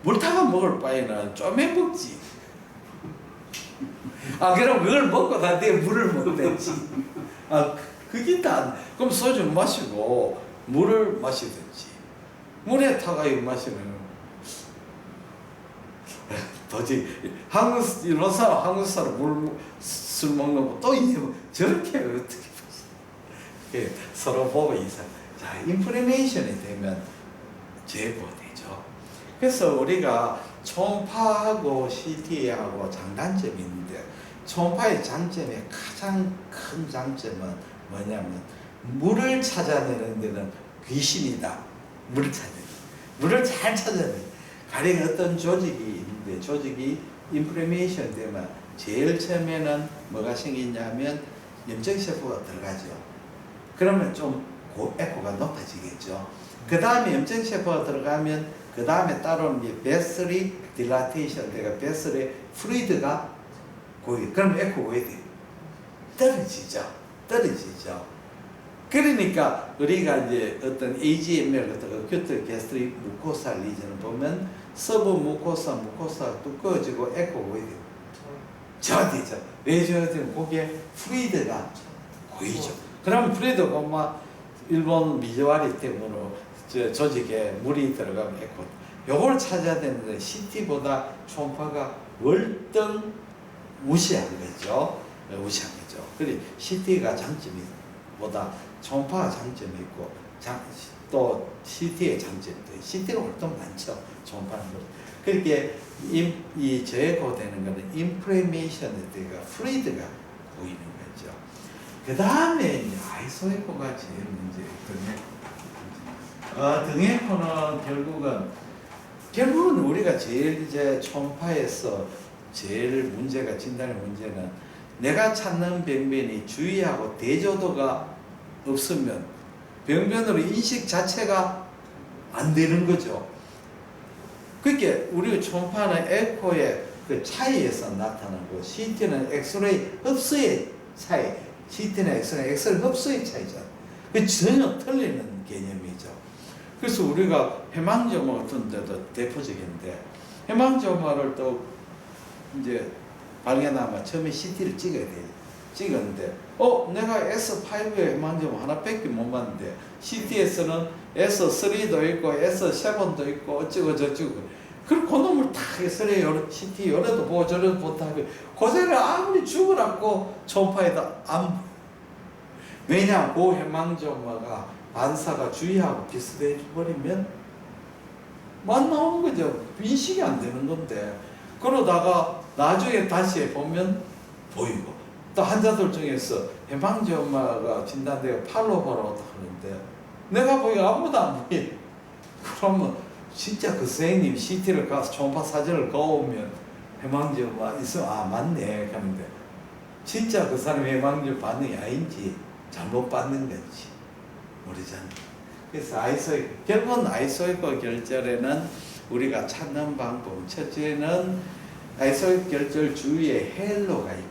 물 타가 먹을 바에는 좀에 먹지. 그럼 그걸 먹고 난 뒤에 물을 먹든지. 그게 다. 그럼 소주 마시고 물을 마시든지. 물에 타가 이거 마시면 도저히 한국 사람 술 먹는 거 또 이제 저렇게 어떻게 서로 보고 이상. 자, 인플레메이션이 되면 제거되죠. 그래서 우리가 초음파하고 CT하고 장단점이 있는데 초음파의 장점의 가장 큰 장점은 뭐냐면 물을 찾아내는 데는 귀신이다. 물을 찾아내. 물을 잘 찾아내. 가령 어떤 조직이 있는데 조직이 인플레메이션 되면 제일 처음에는 뭐가 생기냐면 염증세포가 들어가죠. 그러면 좀 에코가 높아지겠죠. 그 다음에 염증세포가 들어가면 그 다음에 따라오는 게 베슬이 딜라테이션 내가 베슬의 플루이드가 고이. 그럼 에코 왜 돼? 떨어지죠. 그러니까 우리가 이제 어떤 AGML 같은 어큐트 게스트릭 무코사 리전을 보면 서브 무코사 두꺼워지고 에코 왜 돼? 저어지죠. 왜 저어지면 거기에 플루이드가 고이죠. 그러면 플루이드 보면 일본 미저와리 때문에 조직에 물이 들어가면 에코. 요걸 찾아야 되는데 CT보다 초음파가 월등 무시한 거죠. 그리고 CT가 장점이 보다 초음파가 장점이 있고 또 CT의 장점도 CT가 월등 많죠. 초음파는 그렇게 이 저에코 되는 거는 인플레메이션에 대가 플루이드가 보이는 거죠. 그 다음에 아이소에코가 제일 등에코는 결국은 우리가 제일 이제 초음파에서 제일 문제가 진단의 문제는 내가 찾는 병변이 주의하고 대조도가 없으면 병변으로 인식 자체가 안 되는 거죠. 그렇게 우리 초음파는 에코의 그 차이에서 나타나고 CT는 엑스레이 흡수의 차이, CT는 엑스레이 흡수의 차이잖아요. 그 전혀 틀리는 개념이죠. 그래서 우리가 해망점화 같은 데도 대표적인데 해망점화를 또 이제 발견하면 처음에 CT를 찍어야 돼요. 찍었는데 내가 S5의 해망점화 하나밖에 못 봤는데 CT에서는 S3도 있고 S7도 있고 어쩌고 저쩌고 그리고 그 놈을 다 엑스레이 CT 요래도 보고 저래도 보고 하고 고제를 아무리 죽으라고 초음파에다 안 왜냐 그 해망점화가 반사가 주의하고 비슷해 버리면 만 나오는 거죠. 인식이 안 되는 건데 그러다가 나중에 다시 보면 보이고 또 환자들 중에서 해망점화가 진단되고 팔로버라고 하는데 내가 보기엔 아무도 안 보여. 그러면 진짜 그 선생님 CT를 가서 초음파 사진을 거오면 해망주 있으면 아 맞네 하는데 진짜 그 사람 해망주 반응이 아닌지 잘못 받는 건지 모르잖아요. 그래서 결국은 아이소이코 결절에는 우리가 찾는 방법 첫째는 아이소이코 결절 주위에 헬로가 있느냐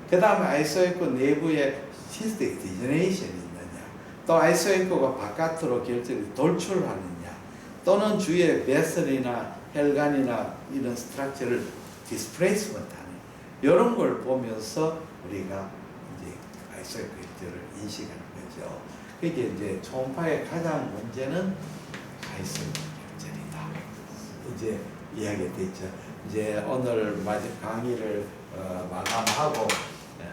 그 다음에 아이소이코 내부에 시스템 디저네이션이 있느냐 또 아이소이코가 바깥으로 결절이 돌출하느냐 또는 주위에 베슬이나 혈관이나 이런 스트럭처를 디스플레이스먼트 하는 이런 걸 보면서 우리가 이제 아이소이코 결절을 인식하는 거죠. 그게 이제 초음파의 가장 문제는 아이소이코 결절이다. 이제 이야기가 됐죠. 이제 오늘 마지막 강의를 마감하고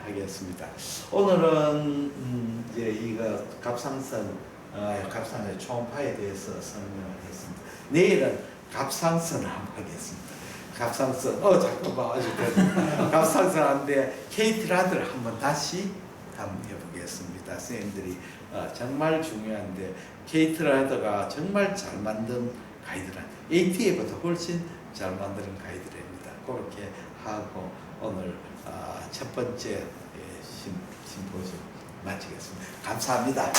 하겠습니다. 오늘은 이제 이거 갑상선의 초음파에 대해서 설명을 했습니다. 내일은 갑상선을 한번 하겠습니다. 갑상선, 잠깐만 아직 갑상선인데 케이트라드를 한번 다시 한번 해보겠습니다. 선생님들이 정말 중요한데 케이트라드가 정말 잘 만든 가이드라인, ATA보다 훨씬 잘 만드는 가이드라인입니다. 그렇게 하고 오늘 첫 번째 심포지엄 마치겠습니다. 감사합니다.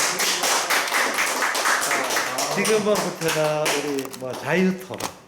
지금부터는 우리 자유 토론.